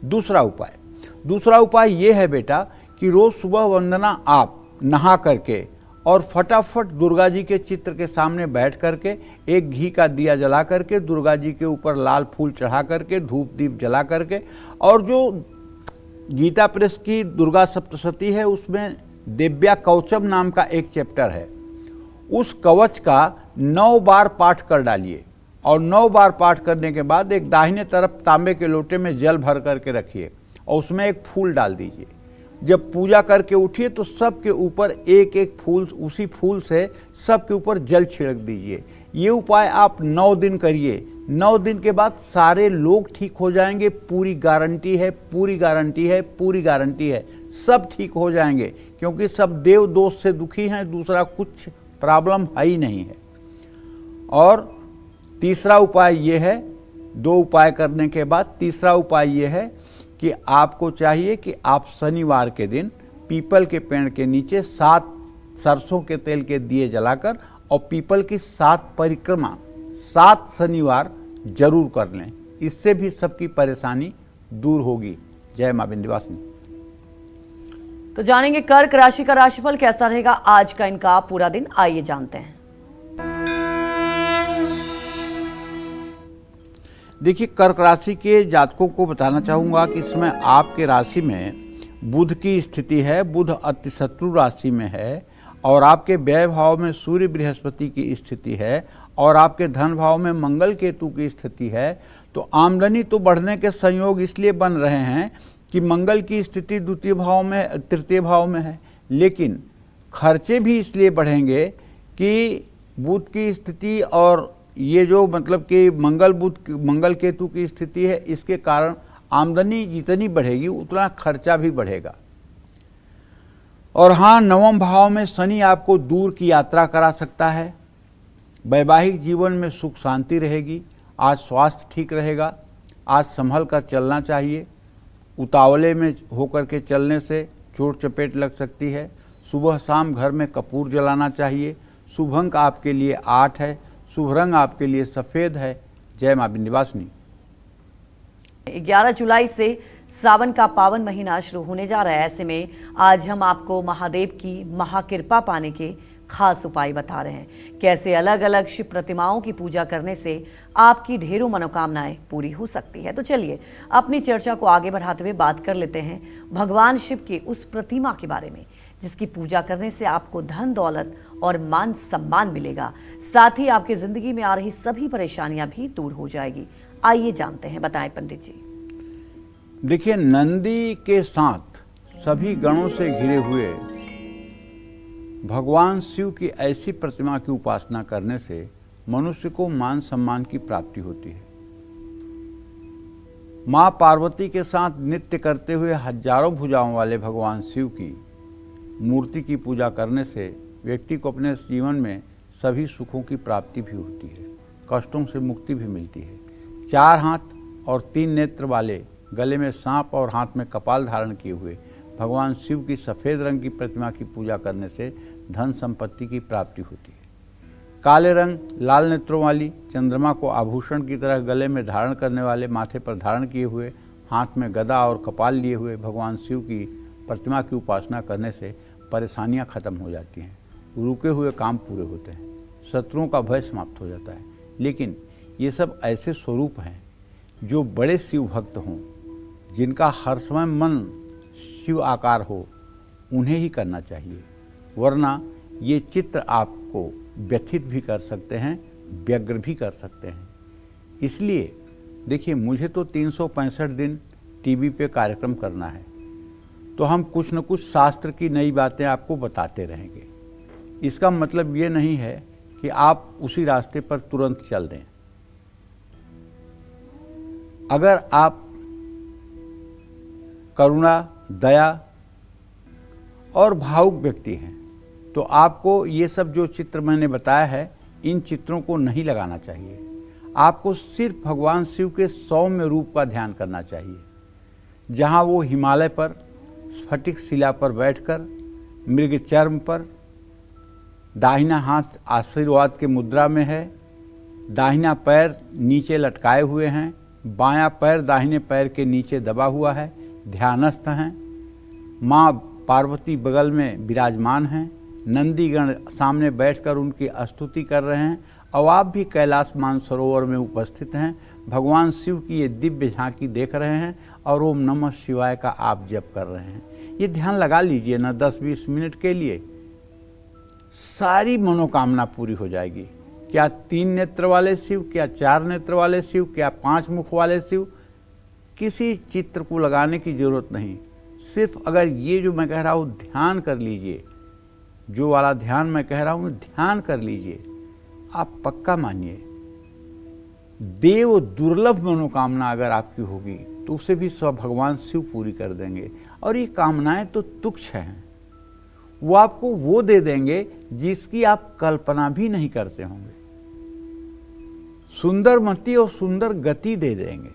दूसरा उपाय ये है बेटा कि रोज सुबह वंदना आप नहा करके और फटाफट दुर्गा जी के चित्र के सामने बैठ करके एक घी का दिया जला करके दुर्गा जी के ऊपर लाल फूल चढ़ा करके धूप दीप जला करके, और जो गीता प्रेस की दुर्गा सप्तशती है उसमें दिव्या कवचम नाम का एक चैप्टर है, उस कवच का 9 बार पाठ कर डालिए और 9 बार पाठ करने के बाद एक दाहिने तरफ तांबे के लोटे में जल भर करके रखिए और उसमें एक फूल डाल दीजिए। जब पूजा करके उठिए तो सबके ऊपर एक एक फूल, उसी फूल से सबके ऊपर जल छिड़क दीजिए। ये उपाय आप 9 दिन करिए। 9 दिन के बाद सारे लोग ठीक हो जाएंगे, पूरी गारंटी है, पूरी गारंटी है, पूरी गारंटी है। सब ठीक हो जाएंगे क्योंकि सब देव दोष से दुखी हैं, दूसरा कुछ प्रॉब्लम है ही नहीं है। और तीसरा उपाय ये है, 2 उपाय करने के बाद तीसरा उपाय ये है कि आपको चाहिए कि आप शनिवार के दिन पीपल के पेड़ के नीचे 7 सरसों के तेल के दिए जलाकर और पीपल की 7 परिक्रमा 7 शनिवार जरूर कर लें। इससे भी सबकी परेशानी दूर होगी। जय मां विंध्यवासिनी। तो जानेंगे कर्क राशि का राशिफल कैसा रहेगा आज का इनका पूरा दिन, आइए जानते हैं। देखिए, कर्क राशि के जातकों को बताना चाहूँगा कि इस समय आपके राशि में बुध की स्थिति है। बुध अतिशत्रु राशि में है और आपके व्यय भाव में सूर्य बृहस्पति की स्थिति है और आपके धन भाव में मंगल केतु की स्थिति है। तो आमदनी तो बढ़ने के संयोग इसलिए बन रहे हैं कि मंगल की स्थिति तृतीय भाव में है, लेकिन खर्चे भी इसलिए बढ़ेंगे कि बुध की स्थिति और ये जो मतलब कि मंगल केतु की स्थिति है, इसके कारण आमदनी जितनी बढ़ेगी उतना खर्चा भी बढ़ेगा। और हाँ, 9वें भाव में शनि आपको दूर की यात्रा करा सकता है। वैवाहिक जीवन में सुख शांति रहेगी। आज स्वास्थ्य ठीक रहेगा। आज संभल कर चलना चाहिए। उतावले में होकर के चलने से चोट चपेट लग सकती है। सुबह शाम घर में कपूर जलाना चाहिए। शुभ अंक आपके लिए 8 है। शुभ रंग आपके लिए सफेद है। जय मां विंध्यवासिनी। 11 जुलाई से सावन का पावन महीना शुरू होने जा रहा है। ऐसे में आज हम आपको महादेव की महाकृपा पाने के खास उपाय बता रहे हैं। कैसे अलग अलग शिव प्रतिमाओं की पूजा करने से आपकी ढेरों मनोकामनाएं पूरी हो सकती है। तो चलिए अपनी चर्चा को आगे बढ़ाते हुए बात कर लेते हैं भगवान शिव की उस प्रतिमा के बारे में जिसकी पूजा करने से आपको धन दौलत और मान सम्मान मिलेगा, साथ ही आपकी जिंदगी में आ रही सभी परेशानियां भी दूर हो जाएगी। आइए जानते हैं, बताएं पंडित जी। देखिए, नंदी के साथ सभी गणों से घिरे हुए भगवान शिव की ऐसी प्रतिमा की उपासना करने से मनुष्य को मान सम्मान की प्राप्ति होती है। मां पार्वती के साथ नृत्य करते हुए हजारों भुजाओं वाले भगवान शिव की मूर्ति की पूजा करने से व्यक्ति को अपने जीवन में सभी सुखों की प्राप्ति भी होती है, कष्टों से मुक्ति भी मिलती है। 4 हाथ और 3 नेत्र वाले, गले में सांप और हाथ में कपाल धारण किए हुए भगवान शिव की सफ़ेद रंग की प्रतिमा की पूजा करने से धन संपत्ति की प्राप्ति होती है। काले रंग, लाल नेत्रों वाली, चंद्रमा को आभूषण की तरह गले में धारण करने वाले, माथे पर धारण किए हुए, हाथ में गदा और कपाल लिए हुए भगवान शिव की प्रतिमा की उपासना करने से परेशानियां खत्म हो जाती हैं, रुके हुए काम पूरे होते हैं, शत्रुओं का भय समाप्त हो जाता है। लेकिन ये सब ऐसे स्वरूप हैं जो बड़े शिव भक्त हों, जिनका हर समय मन शिव आकार हो, उन्हें ही करना चाहिए, वरना ये चित्र आपको व्यथित भी कर सकते हैं, व्यग्र भी कर सकते हैं। इसलिए देखिए, मुझे तो 365 दिन टीवी पे कार्यक्रम करना है, तो हम कुछ न कुछ शास्त्र की नई बातें आपको बताते रहेंगे। इसका मतलब ये नहीं है कि आप उसी रास्ते पर तुरंत चल दें। अगर आप करुणा, दया और भावुक व्यक्ति हैं तो आपको ये सब जो चित्र मैंने बताया है, इन चित्रों को नहीं लगाना चाहिए। आपको सिर्फ भगवान शिव के सौम्य रूप का ध्यान करना चाहिए, जहाँ वो हिमालय पर स्फटिक शिला पर बैठकर मृग चर्म पर, दाहिना हाथ आशीर्वाद के मुद्रा में है, दाहिना पैर नीचे लटकाए हुए हैं, बायां पैर दाहिने पैर के नीचे दबा हुआ है, ध्यानस्थ हैं। माँ पार्वती बगल में विराजमान हैं, नंदीगण सामने बैठकर उनकी स्तुति कर रहे हैं और आप भी कैलाश मानसरोवर में उपस्थित हैं। भगवान शिव की ये दिव्य झांकी देख रहे हैं और ओम नमः शिवाय का आप जप कर रहे हैं। ये ध्यान लगा लीजिए ना 10-20 मिनट के लिए, सारी मनोकामना पूरी हो जाएगी। क्या 3 नेत्र वाले शिव, क्या 4 नेत्र वाले शिव, क्या 5 मुख वाले शिव, किसी चित्र को लगाने की जरूरत नहीं। सिर्फ अगर ये जो मैं कह रहा हूँ ध्यान कर लीजिए, जो वाला ध्यान मैं कह रहा हूँ ध्यान कर लीजिए, आप पक्का मानिए देव दुर्लभ मनोकामना अगर आपकी होगी तो उसे भी सब भगवान शिव पूरी कर देंगे। और ये कामनाएं तो तुच्छ हैं, वो आपको वो दे देंगे जिसकी आप कल्पना भी नहीं करते होंगे। सुंदर मति और सुंदर गति दे देंगे।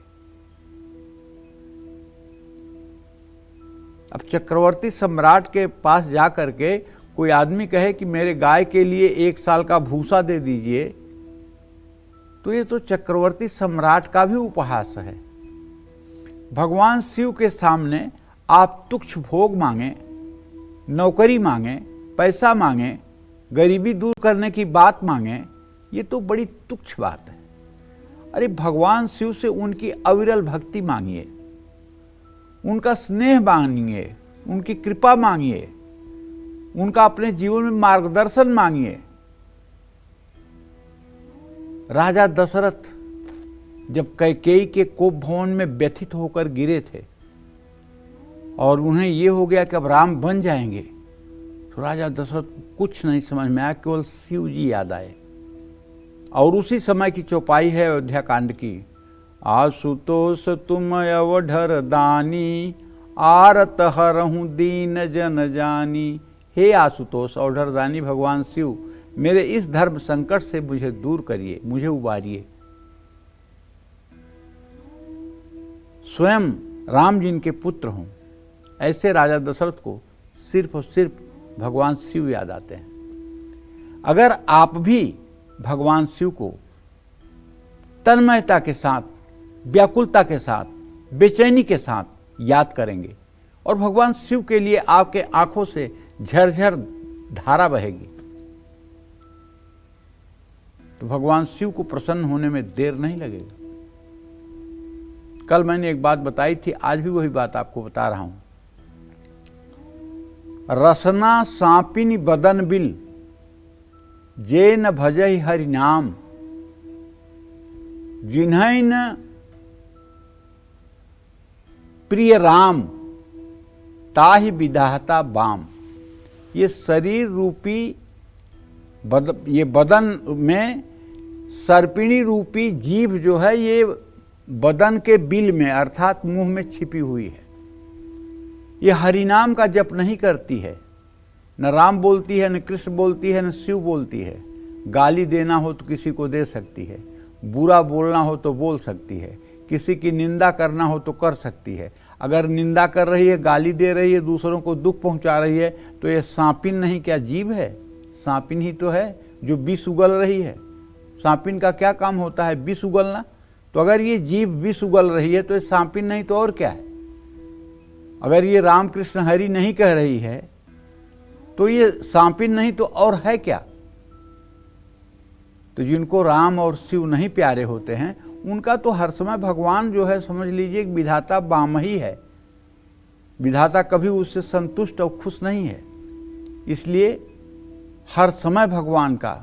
अब चक्रवर्ती सम्राट के पास जा करके कोई आदमी कहे कि मेरे गाय के लिए 1 साल का भूसा दे दीजिए, तो ये तो चक्रवर्ती सम्राट का भी उपहास है। भगवान शिव के सामने आप तुच्छ भोग मांगे, नौकरी मांगे, पैसा मांगे, गरीबी दूर करने की बात मांगे, ये तो बड़ी तुच्छ बात है। अरे भगवान शिव से उनकी अविरल भक्ति मांगिए, उनका स्नेह मांगिए, उनकी कृपा मांगिए, उनका अपने जीवन में मार्गदर्शन मांगिए। राजा दशरथ जब कैकेयी के कोप भवन में व्यथित होकर गिरे थे और उन्हें यह हो गया कि अब राम बन जाएंगे, तो राजा दशरथ को कुछ नहीं समझ में आया, केवल शिव जी याद आए। और उसी समय की चौपाई है अयोध्या कांड की। आशुतोष तुम अवढर दानी, आरत हरहूं दीन जन जानी। हे आशुतोष अवढर दानी भगवान शिव, मेरे इस धर्म संकट से मुझे दूर करिए, मुझे उबारिए। स्वयं राम जी के पुत्र हों, ऐसे राजा दशरथ को सिर्फ और सिर्फ भगवान शिव याद आते हैं। अगर आप भी भगवान शिव को तन्मयता के साथ, व्याकुलता के साथ, बेचैनी के साथ याद करेंगे और भगवान शिव के लिए आपके आंखों से झरझर धारा बहेगी, तो भगवान शिव को प्रसन्न होने में देर नहीं लगेगा। कल मैंने एक बात बताई थी, आज भी वही बात आपको बता रहा हूं। रसना सांपिनी बदन बिल, जे न भजहि हरि नाम, जिन्है न प्रिय राम, ताहि विधाता बाम। ये शरीर रूपी ये बदन में सर्पिणी रूपी जीभ जो है, ये बदन के बिल में अर्थात मुंह में छिपी हुई है। ये हरिनाम का जप नहीं करती है, न राम बोलती है, न कृष्ण बोलती है, न शिव बोलती है। गाली देना हो तो किसी को दे सकती है, बुरा बोलना हो तो बोल सकती है, किसी की निंदा करना हो तो कर सकती है। अगर निंदा कर रही है, गाली दे रही है, दूसरों को दुख पहुंचा रही है, तो ये सांपिन नहीं क्या जीभ है? सांपिन ही तो है जो विष उगल रही है। सांपिन का क्या काम होता है? विष उगलना। तो अगर ये जीभ विष उगल रही है तो ये सांपिन नहीं तो और क्या है? अगर ये राम कृष्ण हरि नहीं कह रही है तो ये सांपिन नहीं तो और है क्या? तो जिनको राम और शिव नहीं प्यारे होते हैं, उनका तो हर समय भगवान जो है, समझ लीजिए विधाता बाम ही है। विधाता कभी उससे संतुष्ट और खुश नहीं है। इसलिए हर समय भगवान का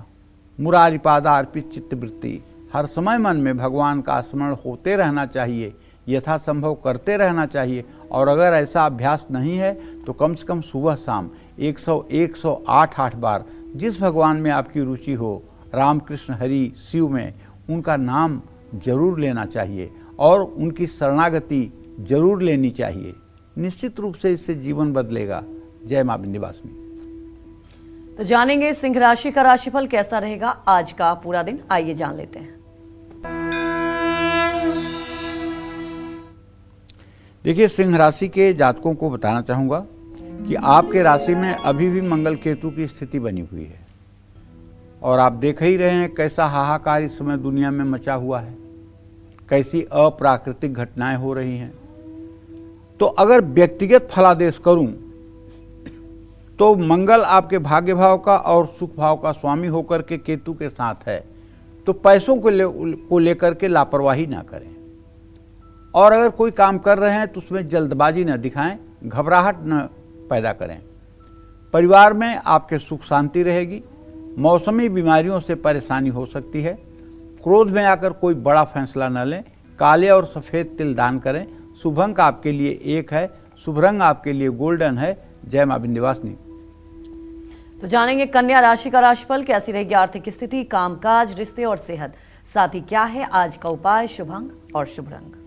मुरारिपादा अर्पित चित्तवृत्ति, हर समय मन में भगवान का स्मरण होते रहना चाहिए, यथासंभव करते रहना चाहिए। और अगर ऐसा अभ्यास नहीं है तो कम से कम सुबह शाम 108 बार जिस भगवान में आपकी रुचि हो, राम कृष्ण हरि शिव में, उनका नाम जरूर लेना चाहिए और उनकी शरणागति जरूर लेनी चाहिए। निश्चित रूप से इससे जीवन बदलेगा। जय मां विंध्यवासिनी। तो जानेंगे सिंह राशि का राशिफल कैसा रहेगा आज का पूरा दिन, आइए जान लेते हैं। देखिए, सिंह राशि के जातकों को बताना चाहूंगा कि आपके राशि में अभी भी मंगल केतु की स्थिति बनी हुई है और आप देख ही रहे हैं कैसा हाहाकार इस समय दुनिया में मचा हुआ है, कैसी अप्राकृतिक घटनाएं हो रही हैं। तो अगर व्यक्तिगत फलादेश करूं तो मंगल आपके भाग्य भाव का और सुख भाव का स्वामी होकर के केतु के साथ है, तो पैसों को लेकर के लापरवाही ना करें। और अगर कोई काम कर रहे हैं तो उसमें जल्दबाजी न दिखाएं, घबराहट न पैदा करें। परिवार में आपके सुख शांति रहेगी। मौसमी बीमारियों से परेशानी हो सकती है। क्रोध में आकर कोई बड़ा फैसला न लें। काले और सफ़ेद तिल दान करें। शुभ अंक आपके लिए 1 है। शुभ रंग आपके लिए गोल्डन है। जय मां विंध्यवासिनी। तो जानेंगे कन्या राशि का राशिफल कैसी रहेगी आर्थिक स्थिति, कामकाज, रिश्ते और सेहत, साथ ही क्या है आज का उपाय, शुभ अंक और शुभ रंग।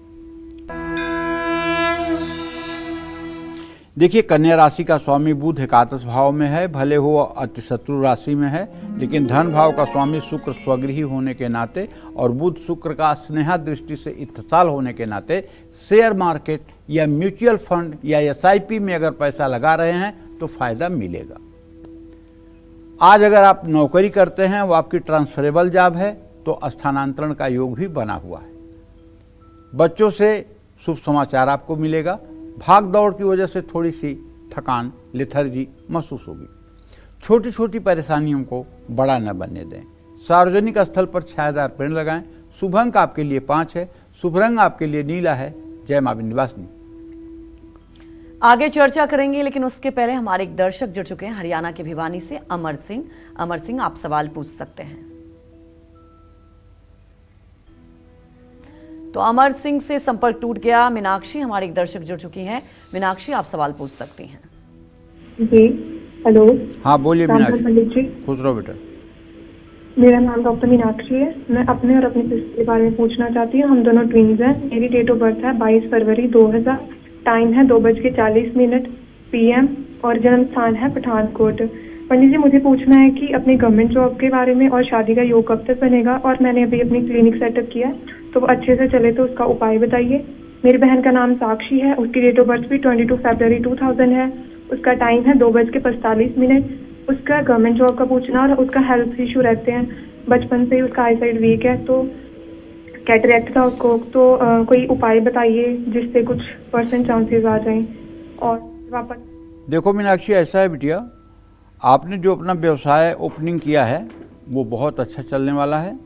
देखिए, कन्या राशि का स्वामी बुध एकादश भाव में है, भले हो अति शत्रु राशि में है, लेकिन धन भाव का स्वामी शुक्र स्वगृही होने के नाते और बुध शुक्र का स्नेहा दृष्टि से इत्तेसाल होने के नाते शेयर मार्केट या म्यूचुअल फंड या SIP में अगर पैसा लगा रहे हैं तो फायदा मिलेगा। आज अगर आप नौकरी करते हैं, वो आपकी ट्रांसफरेबल जॉब है, तो स्थानांतरण का योग भी बना हुआ है। बच्चों से शुभ समाचार आपको मिलेगा। भाग दौड़ की वजह से थोड़ी सी थकान, लेथर्जी महसूस होगी। छोटी छोटी परेशानियों को बड़ा न बनने दें। सार्वजनिक स्थल पर छायादार पेड़ लगाएं। शुभ अंक आपके लिए 5 है। शुभ रंग आपके लिए नीला है। जय मां विंध्यवासिनी। आगे चर्चा करेंगे, लेकिन उसके पहले हमारे एक दर्शक जुड़ चुके हैं हरियाणा के भिवानी से, अमर सिंह। अमर सिंह, आप सवाल पूछ सकते हैं। तो अमर सिंह से संपर्क टूट गया। मीनाक्षी हमारे एक दर्शक जुड़ चुकी हैं। मीनाक्षी, आप सवाल पूछ सकती हैं। जी, हेलो। हाँ, बोलिए मीनाक्षी। पंडित जी, खुश रहो बेटा। मेरा नाम डॉक्टर मीनाक्षी है। मैं अपने और अपनी सिस्टर के बारे में पूछना चाहती हूँ। हम दोनों ट्विंस हैं। मेरी डेट ऑफ बर्थ है 22 फरवरी 2000। टाइम है 2:40 PM और जन्म स्थान है पठानकोट। पंडित जी, मुझे पूछना है कि अपनी गवर्नमेंट जॉब के बारे में और शादी का योग कब तक बनेगा। और मैंने अभी अपनी क्लिनिक सेटअप किया है, तो वो अच्छे से चले तो उसका उपाय बताइए। मेरी बहन का नाम साक्षी है। उसकी डेट ऑफ बर्थ भी 22 फरवरी 2000 है। उसका टाइम है 2:45। उसका गवर्नमेंट जॉब का पूछना और उसका हेल्थ इशू रहते हैं। बचपन से ही उसका आई साइड वीक है, तो कैटरेक्ट था उसको। तो कोई उपाय बताइए जिससे कुछ % चांसेस आ जाएं और वापस। देखो मीनाक्षी, ऐसा है बिटिया, आपने जो अपना व्यवसाय ओपनिंग किया है वो बहुत अच्छा चलने वाला है।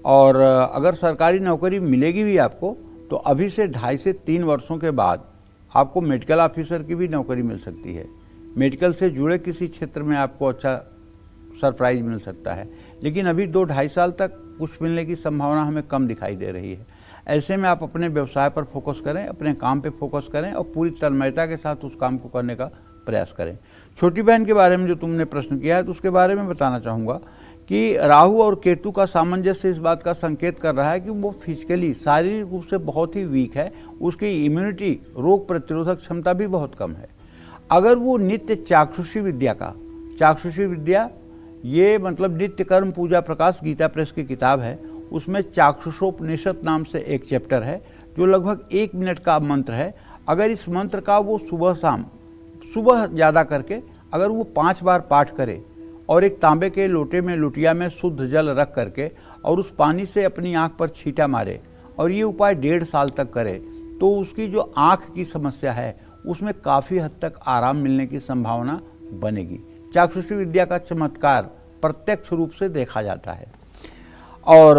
और अगर सरकारी नौकरी मिलेगी भी आपको तो अभी से 2.5 से 3 वर्षों के बाद आपको मेडिकल ऑफिसर की भी नौकरी मिल सकती है। मेडिकल से जुड़े किसी क्षेत्र में आपको अच्छा सरप्राइज मिल सकता है, लेकिन अभी 2-2.5 साल तक कुछ मिलने की संभावना हमें कम दिखाई दे रही है। ऐसे में आप अपने व्यवसाय पर फोकस करें, अपने काम पे फोकस करें और पूरी तन्मयता के साथ उस काम को करने का प्रयास करें। छोटी बहन के बारे में जो तुमने प्रश्न किया है तो उसके बारे में बताना चाहूँगा कि राहु और केतु का सामंजस्य इस बात का संकेत कर रहा है कि वो फिजिकली शारीरिक रूप से बहुत ही वीक है, उसकी इम्यूनिटी रोग प्रतिरोधक क्षमता भी बहुत कम है। अगर वो नित्य चाक्षुषी विद्या ये मतलब नित्य कर्म पूजा प्रकाश गीता प्रेस की किताब है, उसमें चाक्षुषोपनिषद नाम से एक चैप्टर है जो लगभग 1 मिनट का मंत्र है। अगर इस मंत्र का वो सुबह ज़्यादा करके अगर वो 5 बार पाठ करे और एक तांबे के लोटे में लुटिया में शुद्ध जल रख करके और उस पानी से अपनी आँख पर छींटा मारे और ये उपाय 1.5 साल तक करे तो उसकी जो आँख की समस्या है उसमें काफ़ी हद तक आराम मिलने की संभावना बनेगी। चाक्षुषी विद्या का चमत्कार प्रत्यक्ष रूप से देखा जाता है। और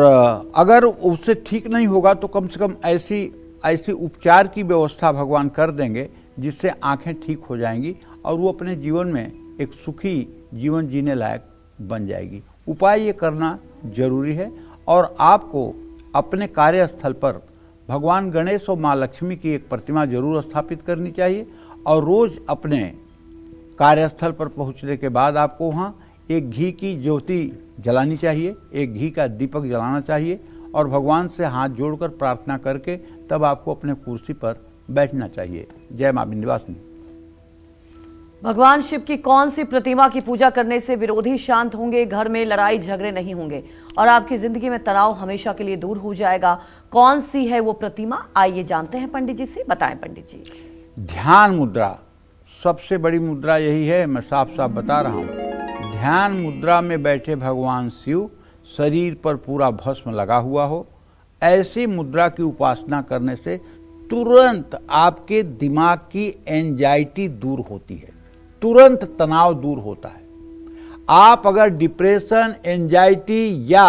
अगर उससे ठीक नहीं होगा तो कम से कम ऐसी उपचार की व्यवस्था भगवान कर देंगे जिससे आंखें ठीक हो जाएंगी और वो अपने जीवन में एक सुखी जीवन जीने लायक बन जाएगी। उपाय ये करना जरूरी है और आपको अपने कार्यस्थल पर भगवान गणेश और माँ लक्ष्मी की एक प्रतिमा जरूर स्थापित करनी चाहिए और रोज़ अपने कार्यस्थल पर पहुंचने के बाद आपको वहाँ एक घी की ज्योति जलानी चाहिए, एक घी का दीपक जलाना चाहिए और भगवान से हाथ जोड़कर प्रार्थना करके तब आपको अपने कुर्सी पर बैठना चाहिए। जय माँ विंध्यवासिनी। भगवान शिव की कौन सी प्रतिमा की पूजा करने से विरोधी शांत होंगे, घर में लड़ाई झगड़े नहीं होंगे और आपकी जिंदगी में तनाव हमेशा के लिए दूर हो जाएगा? कौन सी है वो प्रतिमा, आइए जानते हैं पंडित जी से। बताएं पंडित जी। ध्यान मुद्रा सबसे बड़ी मुद्रा यही है, मैं साफ साफ बता रहा हूँ। ध्यान मुद्रा में बैठे भगवान शिव, शरीर पर पूरा भस्म लगा हुआ हो, ऐसी मुद्रा की उपासना करने से तुरंत आपके दिमाग की एंजाइटी दूर होती है, तुरंत तनाव दूर होता है। आप अगर डिप्रेशन, एंजाइटी या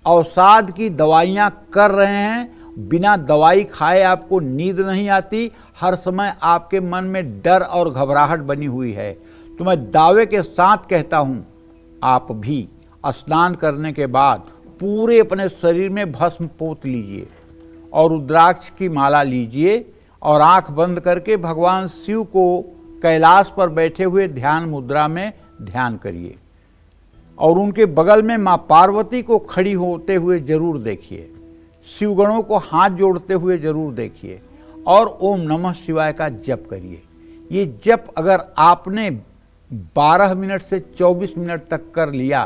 अवसाद की दवाइयाँ कर रहे हैं, बिना दवाई खाए आपको नींद नहीं आती, हर समय आपके मन में डर और घबराहट बनी हुई है, तो मैं दावे के साथ कहता हूँ आप भी स्नान करने के बाद पूरे अपने शरीर में भस्म पोत लीजिए और रुद्राक्ष की माला लीजिए और आंख बंद करके भगवान शिव को कैलाश पर बैठे हुए ध्यान मुद्रा में ध्यान करिए और उनके बगल में माँ पार्वती को खड़ी होते हुए जरूर देखिए, शिवगणों को हाथ जोड़ते हुए जरूर देखिए और ओम नमः शिवाय का जप करिए। ये जप अगर आपने 12 मिनट से 24 मिनट तक कर लिया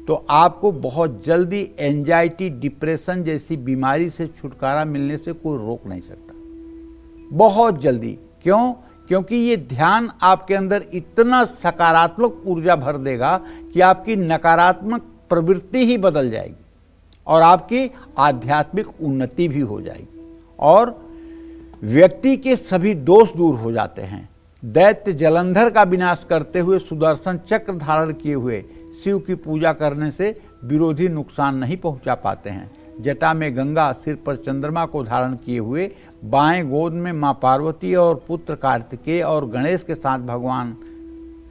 तो आपको बहुत जल्दी एंजाइटी, डिप्रेशन जैसी बीमारी से छुटकारा मिलने से कोई रोक नहीं सकता, बहुत जल्दी। क्यों? क्योंकि ये ध्यान आपके अंदर इतना सकारात्मक ऊर्जा भर देगा कि आपकी नकारात्मक प्रवृत्ति ही बदल जाएगी और आपकी आध्यात्मिक उन्नति भी हो जाएगी और व्यक्ति के सभी दोष दूर हो जाते हैं। दैत्य जलंधर का विनाश करते हुए सुदर्शन चक्र धारण किए हुए शिव की पूजा करने से विरोधी नुकसान नहीं पहुंचा पाते हैं। जटा में गंगा, सिर पर चंद्रमा को धारण किए हुए, बाएं गोद में मां पार्वती और पुत्र कार्तिकेय और गणेश के साथ भगवान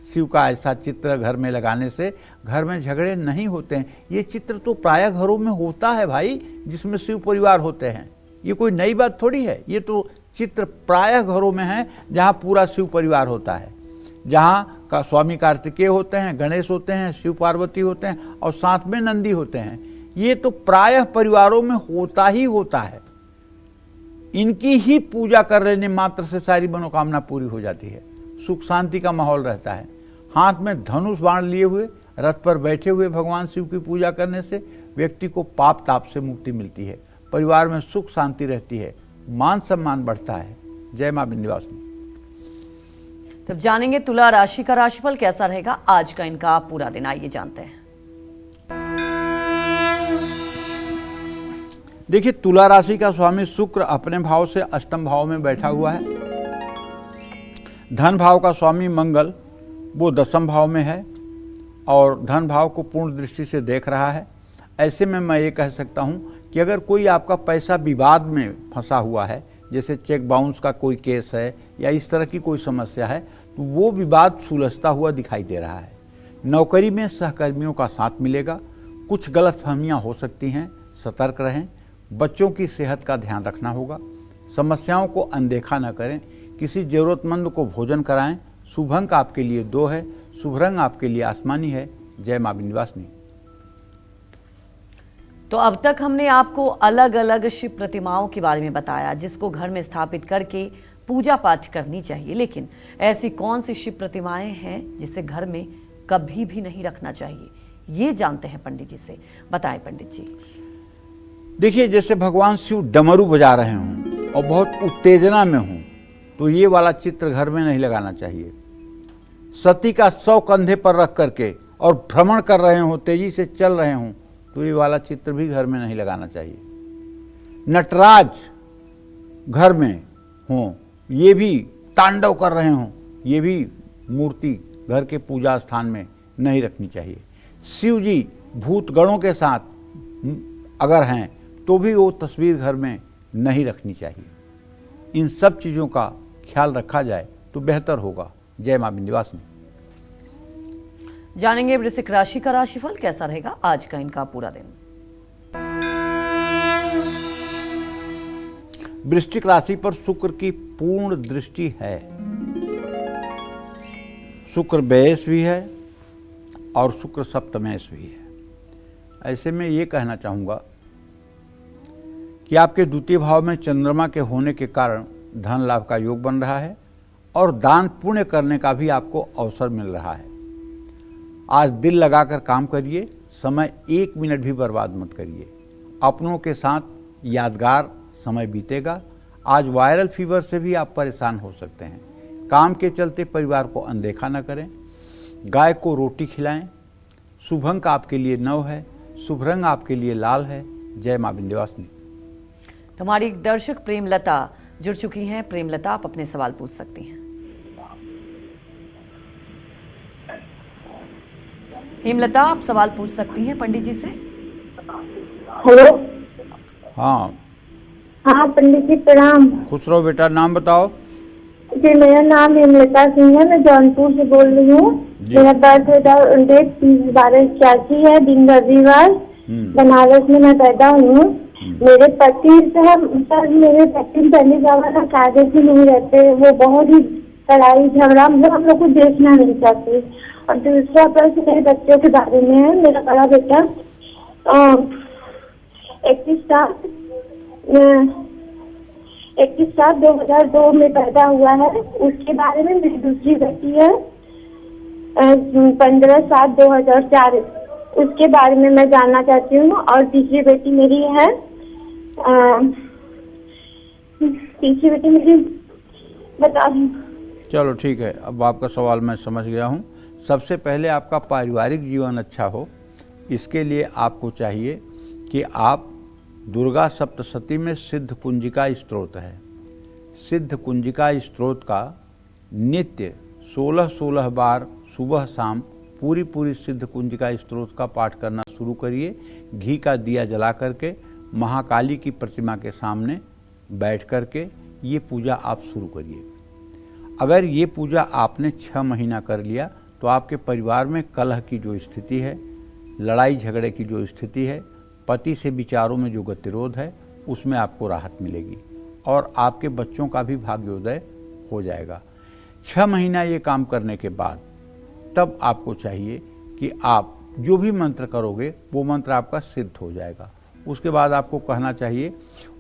शिव का ऐसा चित्र घर में लगाने से घर में झगड़े नहीं होते हैं। ये चित्र तो प्रायः घरों में होता है भाई, जिसमें शिव परिवार होते हैं, ये कोई नई बात थोड़ी है। ये तो चित्र प्रायः घरों में है जहाँ पूरा शिव परिवार होता है, जहाँ का स्वामी कार्तिकेय होते हैं, गणेश होते हैं, शिव पार्वती होते हैं और साथ में नंदी होते हैं। ये तो प्रायः परिवारों में होता ही होता है। इनकी ही पूजा कर लेने मात्र से सारी मनोकामना पूरी हो जाती है, सुख शांति का माहौल रहता है। हाथ में धनुष बाण लिए हुए रथ पर बैठे हुए भगवान शिव की पूजा करने से व्यक्ति को पाप ताप से मुक्ति मिलती है, परिवार में सुख शांति रहती है, मान सम्मान बढ़ता है। जय मां विंध्यवासिनी। तब जानेंगे तुला राशि का राशिफल कैसा रहेगा आज का इनका पूरा दिन, आइए जानते हैं। देखिए, तुला राशि का स्वामी शुक्र अपने भाव से अष्टम भाव में बैठा हुआ है। धन भाव का स्वामी मंगल वो 10वें भाव में है और धन भाव को पूर्ण दृष्टि से देख रहा है। ऐसे में मैं ये कह सकता हूँ कि अगर कोई आपका पैसा विवाद में फंसा हुआ है, जैसे चेक बाउंस का कोई केस है या इस तरह की कोई समस्या है, तो वो विवाद सुलझता हुआ दिखाई दे रहा है। नौकरी में सहकर्मियों का साथ मिलेगा। कुछ गलतफहमियां हो सकती हैं, सतर्क रहें। बच्चों की सेहत का ध्यान रखना होगा। समस्याओं को अनदेखा न करें। किसी ज़रूरतमंद को भोजन कराएं। शुभ अंक आपके लिए 2 है। शुभ रंग आपके लिए आसमानी है। जय मां विंध्यवासिनी। तो अब तक हमने आपको अलग अलग शिव प्रतिमाओं के बारे में बताया जिसको घर में स्थापित करके पूजा पाठ करनी चाहिए, लेकिन ऐसी कौन सी शिव प्रतिमाएं हैं जिसे घर में कभी भी नहीं रखना चाहिए, ये जानते हैं पंडित जी से। बताएं पंडित जी। देखिए, जैसे भगवान शिव डमरू बजा रहे हों और बहुत उत्तेजना में हों, तो ये वाला चित्र घर में नहीं लगाना चाहिए। सती का 100 कंधे पर रख करके और भ्रमण कर रहे हों, तेजी से चल रहे हों, तो ये वाला चित्र भी घर में नहीं लगाना चाहिए। नटराज घर में हों, ये भी तांडव कर रहे हों, ये भी मूर्ति घर के पूजा स्थान में नहीं रखनी चाहिए। शिव जी भूत गणों के साथ अगर हैं तो भी वो तस्वीर घर में नहीं रखनी चाहिए। इन सब चीज़ों का ख्याल रखा जाए तो बेहतर होगा। जय मां विंध्यवासिनी। जानेंगे वृश्चिक राशि का राशिफल कैसा रहेगा आज का इनका पूरा दिन। वृश्चिक राशि पर शुक्र की पूर्ण दृष्टि है। शुक्र व्ययेश भी है और शुक्र सप्तमेश भी है। ऐसे में ये कहना चाहूँगा कि आपके द्वितीय भाव में चंद्रमा के होने के कारण धन लाभ का योग बन रहा है और दान पुण्य करने का भी आपको अवसर मिल रहा है। आज दिल लगाकर काम करिए, समय 1 मिनट भी बर्बाद मत करिए। अपनों के साथ यादगार समय बीतेगा। आज वायरल फीवर से भी आप परेशान हो सकते हैं। काम के चलते परिवार को अनदेखा न करें। गाय को रोटी खिलाएं। शुभ अंक आपके लिए 9 है। शुभ रंग आपके लिए लाल है। जय मां विंध्यवासिनी। हमारी दर्शक प्रेमलता जुड़ चुकी हैं। प्रेमलता, आप अपने सवाल पूछ सकती हैं। हेमलता, आप सवाल पूछ सकती हैं पंडित जी से। हेलो। हाँ पंडित जी प्रणाम। खुश रहो बेटा। नाम बताओ। जी, मेरा नाम हेमलता सिंह है। मैं जौनपुर से बोल रही हूँ। मेरा बर्थ डेट 30/12/81 है। दिन रविवार। बनारस में मैं पैदा हूँ। मेरे पति मेरे पति पहले जमाना कायदे से नहीं रहते। वो बहुत ही लड़ाई झगड़ा, मतलब हम लोग को देखना नहीं चाहते। और दूसरा प्रश्न मेरे बच्चों के बारे में है। मेरा बड़ा बेटा 21/7/2002 में पैदा हुआ है। उसके बारे में मेरी दूसरी बेटी है 15/7/2004। उसके बारे में मैं जानना चाहती हूँ। और तीसरी बेटी मेरी बता दूँ। चलो ठीक है, अब आपका सवाल मैं समझ गया हूँ। सबसे पहले आपका पारिवारिक जीवन अच्छा हो, इसके लिए आपको चाहिए कि आप दुर्गा सप्तशती में सिद्ध कुंजिका स्तोत्र है, सिद्ध कुंजिका स्तोत्र का नित्य 16-16 बार सुबह शाम पूरी सिद्ध कुंजिका स्तोत्र का पाठ करना शुरू करिए। घी का दिया जला करके महाकाली की प्रतिमा के सामने बैठ करके ये पूजा आप शुरू करिए। अगर ये पूजा आपने 6 महीना कर लिया तो आपके परिवार में कलह की जो स्थिति है, लड़ाई झगड़े की जो स्थिति है, पति से विचारों में जो गतिरोध है, उसमें आपको राहत मिलेगी और आपके बच्चों का भी भाग्योदय हो जाएगा। 6 महीना ये काम करने के बाद तब आपको चाहिए कि आप जो भी मंत्र करोगे वो मंत्र आपका सिद्ध हो जाएगा। उसके बाद आपको कहना चाहिए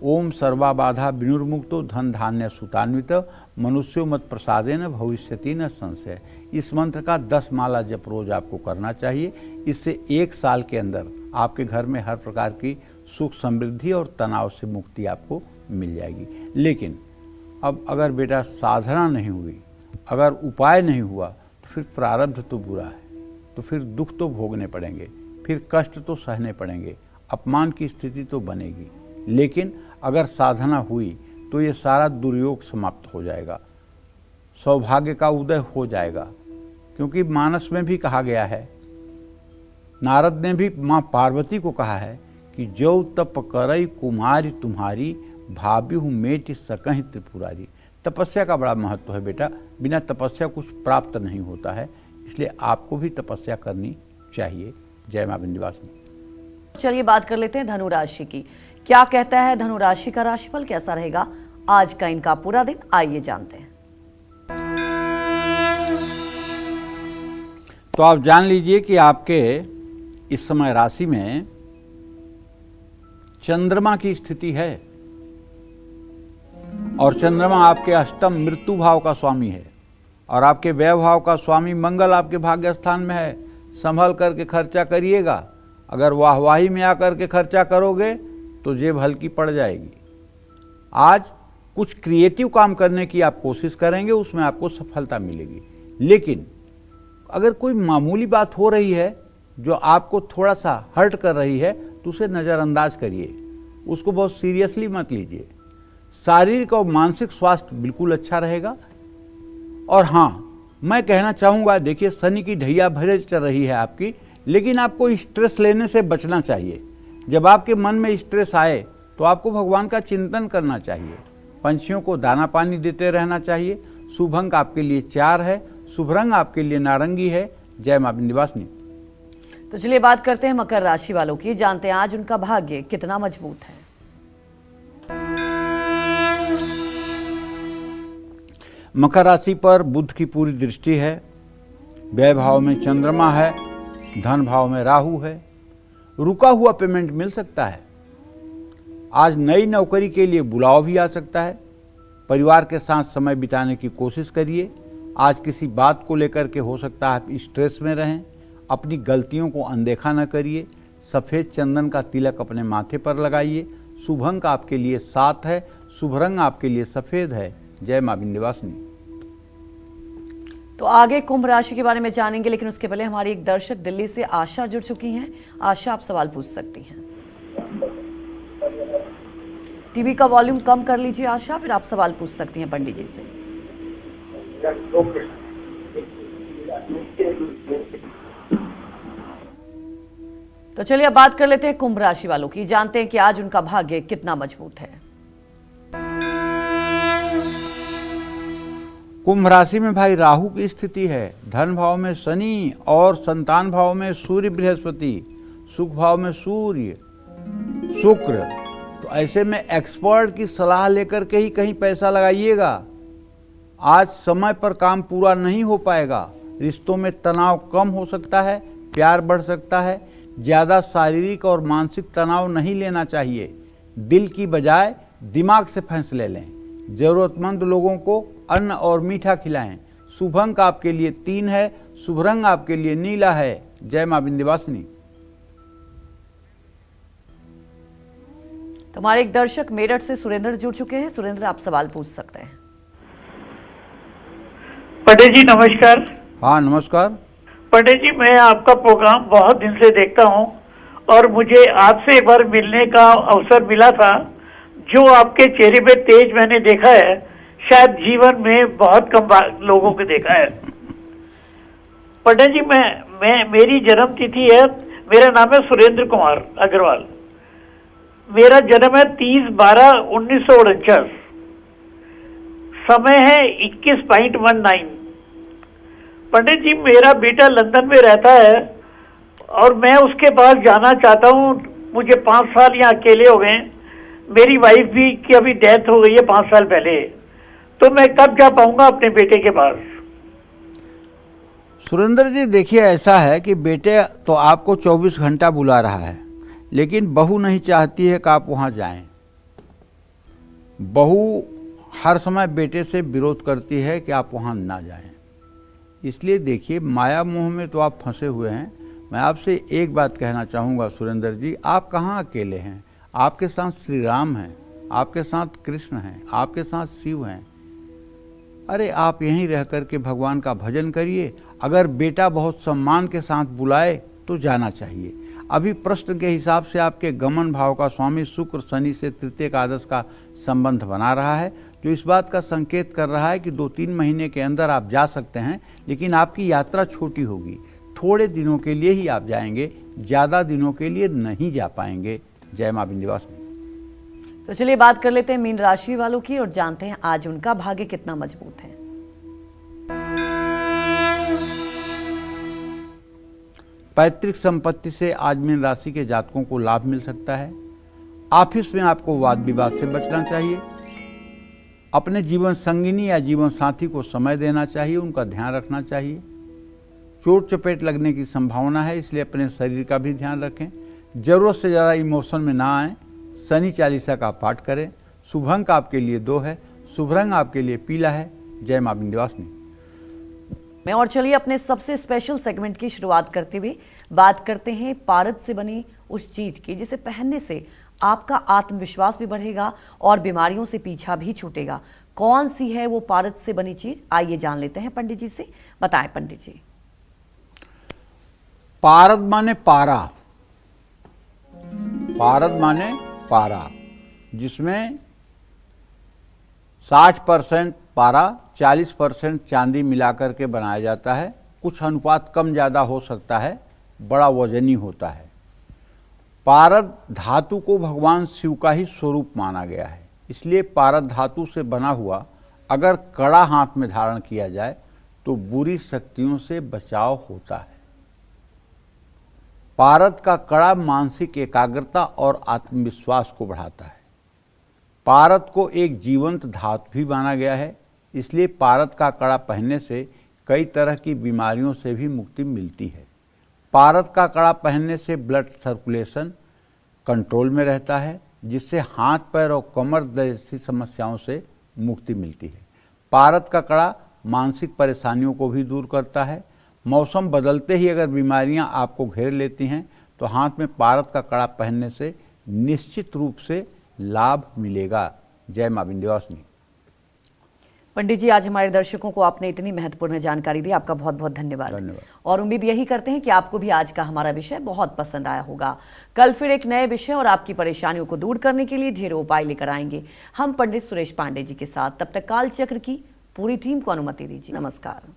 ओम सर्वा बाधा विनुर्मुक्तो धन धान्य सुतान्वित मनुष्यो मत प्रसादेन भविष्यति न संशय। इस मंत्र का 10 माला जप रोज आपको करना चाहिए। इससे 1 साल के अंदर आपके घर में हर प्रकार की सुख समृद्धि और तनाव से मुक्ति आपको मिल जाएगी। लेकिन अब अगर बेटा साधना नहीं हुई, अगर उपाय नहीं हुआ, तो फिर प्रारब्ध तो बुरा है, तो फिर दुख तो भोगने पड़ेंगे, फिर कष्ट तो सहने पड़ेंगे, अपमान की स्थिति तो बनेगी। लेकिन अगर साधना हुई तो ये सारा दुर्योग समाप्त हो जाएगा, सौभाग्य का उदय हो जाएगा। क्योंकि मानस में भी कहा गया है नारद ने भी माँ पार्वती को कहा है कि जो तप करई कुमारी तुम्हारी, भाभी हूँ मेट सकहीं त्रिपुरारी। तपस्या का बड़ा महत्व है बेटा, बिना तपस्या कुछ प्राप्त नहीं होता है, इसलिए आपको भी तपस्या करनी चाहिए। जय मां विंध्यवासिनी। चलिए बात कर लेते हैं धनु राशि की। क्या कहता है धनु राशि का राशिफल, कैसा रहेगा आज का इनका पूरा दिन, आइए जानते हैं। तो आप जान लीजिए कि आपके इस समय राशि में चंद्रमा की स्थिति है और चंद्रमा आपके अष्टम मृत्यु भाव का स्वामी है और आपके व्यय भाव का स्वामी मंगल आपके भाग्य स्थान में है। संभल करके खर्चा करिएगा, अगर वाहवाही में आकर के खर्चा करोगे तो जेब हल्की पड़ जाएगी। आज कुछ क्रिएटिव काम करने की आप कोशिश करेंगे, उसमें आपको सफलता मिलेगी। लेकिन अगर कोई मामूली बात हो रही है जो आपको थोड़ा सा हर्ट कर रही है तो उसे नज़रअंदाज करिए, उसको बहुत सीरियसली मत लीजिए। शारीरिक और मानसिक स्वास्थ्य बिल्कुल अच्छा रहेगा। और हाँ, मैं कहना चाहूँगा, देखिए शनि की ढैया भरे चल रही है आपकी, लेकिन आपको स्ट्रेस लेने से बचना चाहिए। जब आपके मन में स्ट्रेस आए तो आपको भगवान का चिंतन करना चाहिए, पंछियों को दाना पानी देते रहना चाहिए। शुभ अंक आपके लिए 4 है, शुभ रंग आपके लिए नारंगी है। जय मां विंध्यवासिनी। तो चलिए बात करते हैं मकर राशि वालों की, जानते हैं आज उनका भाग्य कितना मजबूत है। मकर राशि पर बुध की पूरी दृष्टि है, व्यय भाव में चंद्रमा है, धन भाव में राहु है। रुका हुआ पेमेंट मिल सकता है। आज नई नौकरी के लिए बुलाव भी आ सकता है। परिवार के साथ समय बिताने की कोशिश करिए। आज किसी बात को लेकर के हो सकता है आप स्ट्रेस में रहें। अपनी गलतियों को अनदेखा न करिए। सफ़ेद चंदन का तिलक अपने माथे पर लगाइए। शुभ अंक आपके लिए 7 है, शुभ रंग आपके लिए सफ़ेद है। जय मां विंध्यवासिनी। तो आगे कुंभ राशि के बारे में जानेंगे, लेकिन उसके पहले हमारी एक दर्शक दिल्ली से आशा जुड़ चुकी हैं। आशा, आप सवाल पूछ सकती हैं। टीवी का वॉल्यूम कम कर लीजिए आशा, फिर आप सवाल पूछ सकती हैं पंडित जी से। तो चलिए अब बात कर लेते हैं कुंभ राशि वालों की, जानते हैं कि आज उनका भाग्य कितना मजबूत है। कुंभ राशि में भाई राहु की स्थिति है, धन भाव में शनि और संतान भाव में सूर्य बृहस्पति, सुख भाव में सूर्य शुक्र। तो ऐसे में एक्सपर्ट की सलाह लेकर के ही कहीं पैसा लगाइएगा। आज समय पर काम पूरा नहीं हो पाएगा। रिश्तों में तनाव कम हो सकता है, प्यार बढ़ सकता है। ज़्यादा शारीरिक और मानसिक तनाव नहीं लेना चाहिए। दिल की बजाय दिमाग से फैसले लें। ज़रूरतमंद लोगों को अन्न और मीठा खिलाएं। शुभ अंक आपके लिए 3 है, शुभ रंग आपके लिए नीला है। जय मां विंध्यवासिनी। तो हमारे एक दर्शक मेरठ से सुरेंद्र जुड़ चुके हैं। सुरेंद्र, आप सवाल पूछ सकते हैं। पंडित जी नमस्कार। हाँ नमस्कार। पंडित जी, मैं आपका प्रोग्राम बहुत दिन से देखता हूँ और मुझे आपसे एक बार मिलने का अवसर मिला था। जो आपके चेहरे पे तेज मैंने देखा है, शायद जीवन में बहुत कम लोगों को देखा है। पंडित जी, मैं मेरी जन्म तिथि है, मेरा नाम है सुरेंद्र कुमार अग्रवाल। मेरा जन्म है 30/12/1949। समय है 21:19। पंडित जी, मेरा बेटा लंदन में रहता है और मैं उसके पास जाना चाहता हूँ। मुझे 5 साल यहाँ अकेले हो गए। मेरी वाइफ भी की अभी डेथ हो गई है 5 साल पहले। तो मैं कब जा पाऊंगा अपने बेटे के पास? सुरेंद्र जी, देखिए ऐसा है कि बेटे तो आपको 24 घंटा बुला रहा है, लेकिन बहू नहीं चाहती है कि आप वहाँ जाएं। बहू हर समय बेटे से विरोध करती है कि आप वहाँ ना जाएं। इसलिए देखिए, माया मोह में तो आप फंसे हुए हैं। मैं आपसे एक बात कहना चाहूँगा सुरेंद्र जी, आप कहाँ अकेले हैं। आपके साथ श्री राम हैं, आपके साथ कृष्ण हैं, आपके साथ शिव हैं। अरे आप यहीं रह कर के भगवान का भजन करिए। अगर बेटा बहुत सम्मान के साथ बुलाए तो जाना चाहिए। अभी प्रश्न के हिसाब से आपके गमन भाव का स्वामी शुक्र शनि से तृतीय एकादश का संबंध बना रहा है, जो इस बात का संकेत कर रहा है कि 2-3 महीने के अंदर आप जा सकते हैं, लेकिन आपकी यात्रा छोटी होगी। थोड़े दिनों के लिए ही आप जाएंगे, ज़्यादा दिनों के लिए नहीं जा पाएंगे। जय मां विंध्यवासिनी। तो चलिए बात कर लेते हैं मीन राशि वालों की और जानते हैं आज उनका भाग्य कितना मजबूत है। पैतृक संपत्ति से आज मीन राशि के जातकों को लाभ मिल सकता है। ऑफिस में आपको वाद विवाद से बचना चाहिए। अपने जीवन संगिनी या जीवन साथी को समय देना चाहिए, उनका ध्यान रखना चाहिए। चोट चपेट लगने की संभावना है, इसलिए अपने शरीर का भी ध्यान रखें। जरूरत से ज़्यादा इमोशन में ना आए। शनि चालीसा का पाठ करें। शुभ अंक आपके लिए 2 है, शुभ रंग आपके लिए पीला है। जय मां विंध्यवासिनी। और चलिए अपने सबसे स्पेशल सेगमेंट की शुरुआत करते हुए बात करते हैं पारद से बनी उस चीज की जिसे पहनने से आपका आत्मविश्वास भी बढ़ेगा और बीमारियों से पीछा भी छूटेगा। कौन सी है वो पारद से बनी चीज, आइए जान लेते हैं पंडित जी से। बताएं पंडित जी। पारद माने पारा, पारद माने पारा, जिसमें 60% पारा 40% चांदी मिलाकर के बनाया जाता है। कुछ अनुपात कम ज़्यादा हो सकता है, बड़ा वजनी होता है। पारद धातु को भगवान शिव का ही स्वरूप माना गया है, इसलिए पारद धातु से बना हुआ अगर कड़ा हाथ में धारण किया जाए तो बुरी शक्तियों से बचाव होता है। पारद का कड़ा मानसिक एकाग्रता और आत्मविश्वास को बढ़ाता है। पारद को एक जीवंत धातु भी माना गया है, इसलिए पारद का कड़ा पहनने से कई तरह की बीमारियों से भी मुक्ति मिलती है। पारद का कड़ा पहनने से ब्लड सर्कुलेशन कंट्रोल में रहता है, जिससे हाथ पैर और कमर जैसी समस्याओं से मुक्ति मिलती है। पारद का कड़ा मानसिक परेशानियों को भी दूर करता है। मौसम बदलते ही अगर बीमारियां आपको घेर लेती हैं तो हाथ में पारद का कड़ा पहनने से निश्चित रूप से लाभ मिलेगा। जय मां विंध्यवासिनी। पंडित जी, आज हमारे दर्शकों को आपने इतनी महत्वपूर्ण जानकारी दी, आपका बहुत बहुत धन्यवाद। और उम्मीद यही करते हैं कि आपको भी आज का हमारा विषय बहुत पसंद आया होगा। कल फिर एक नए विषय और आपकी परेशानियों को दूर करने के लिए ढेरों उपाय लेकर आएंगे हम पंडित सुरेश पांडे जी के साथ। तब तक काल चक्र की पूरी टीम को अनुमति दीजिए। नमस्कार।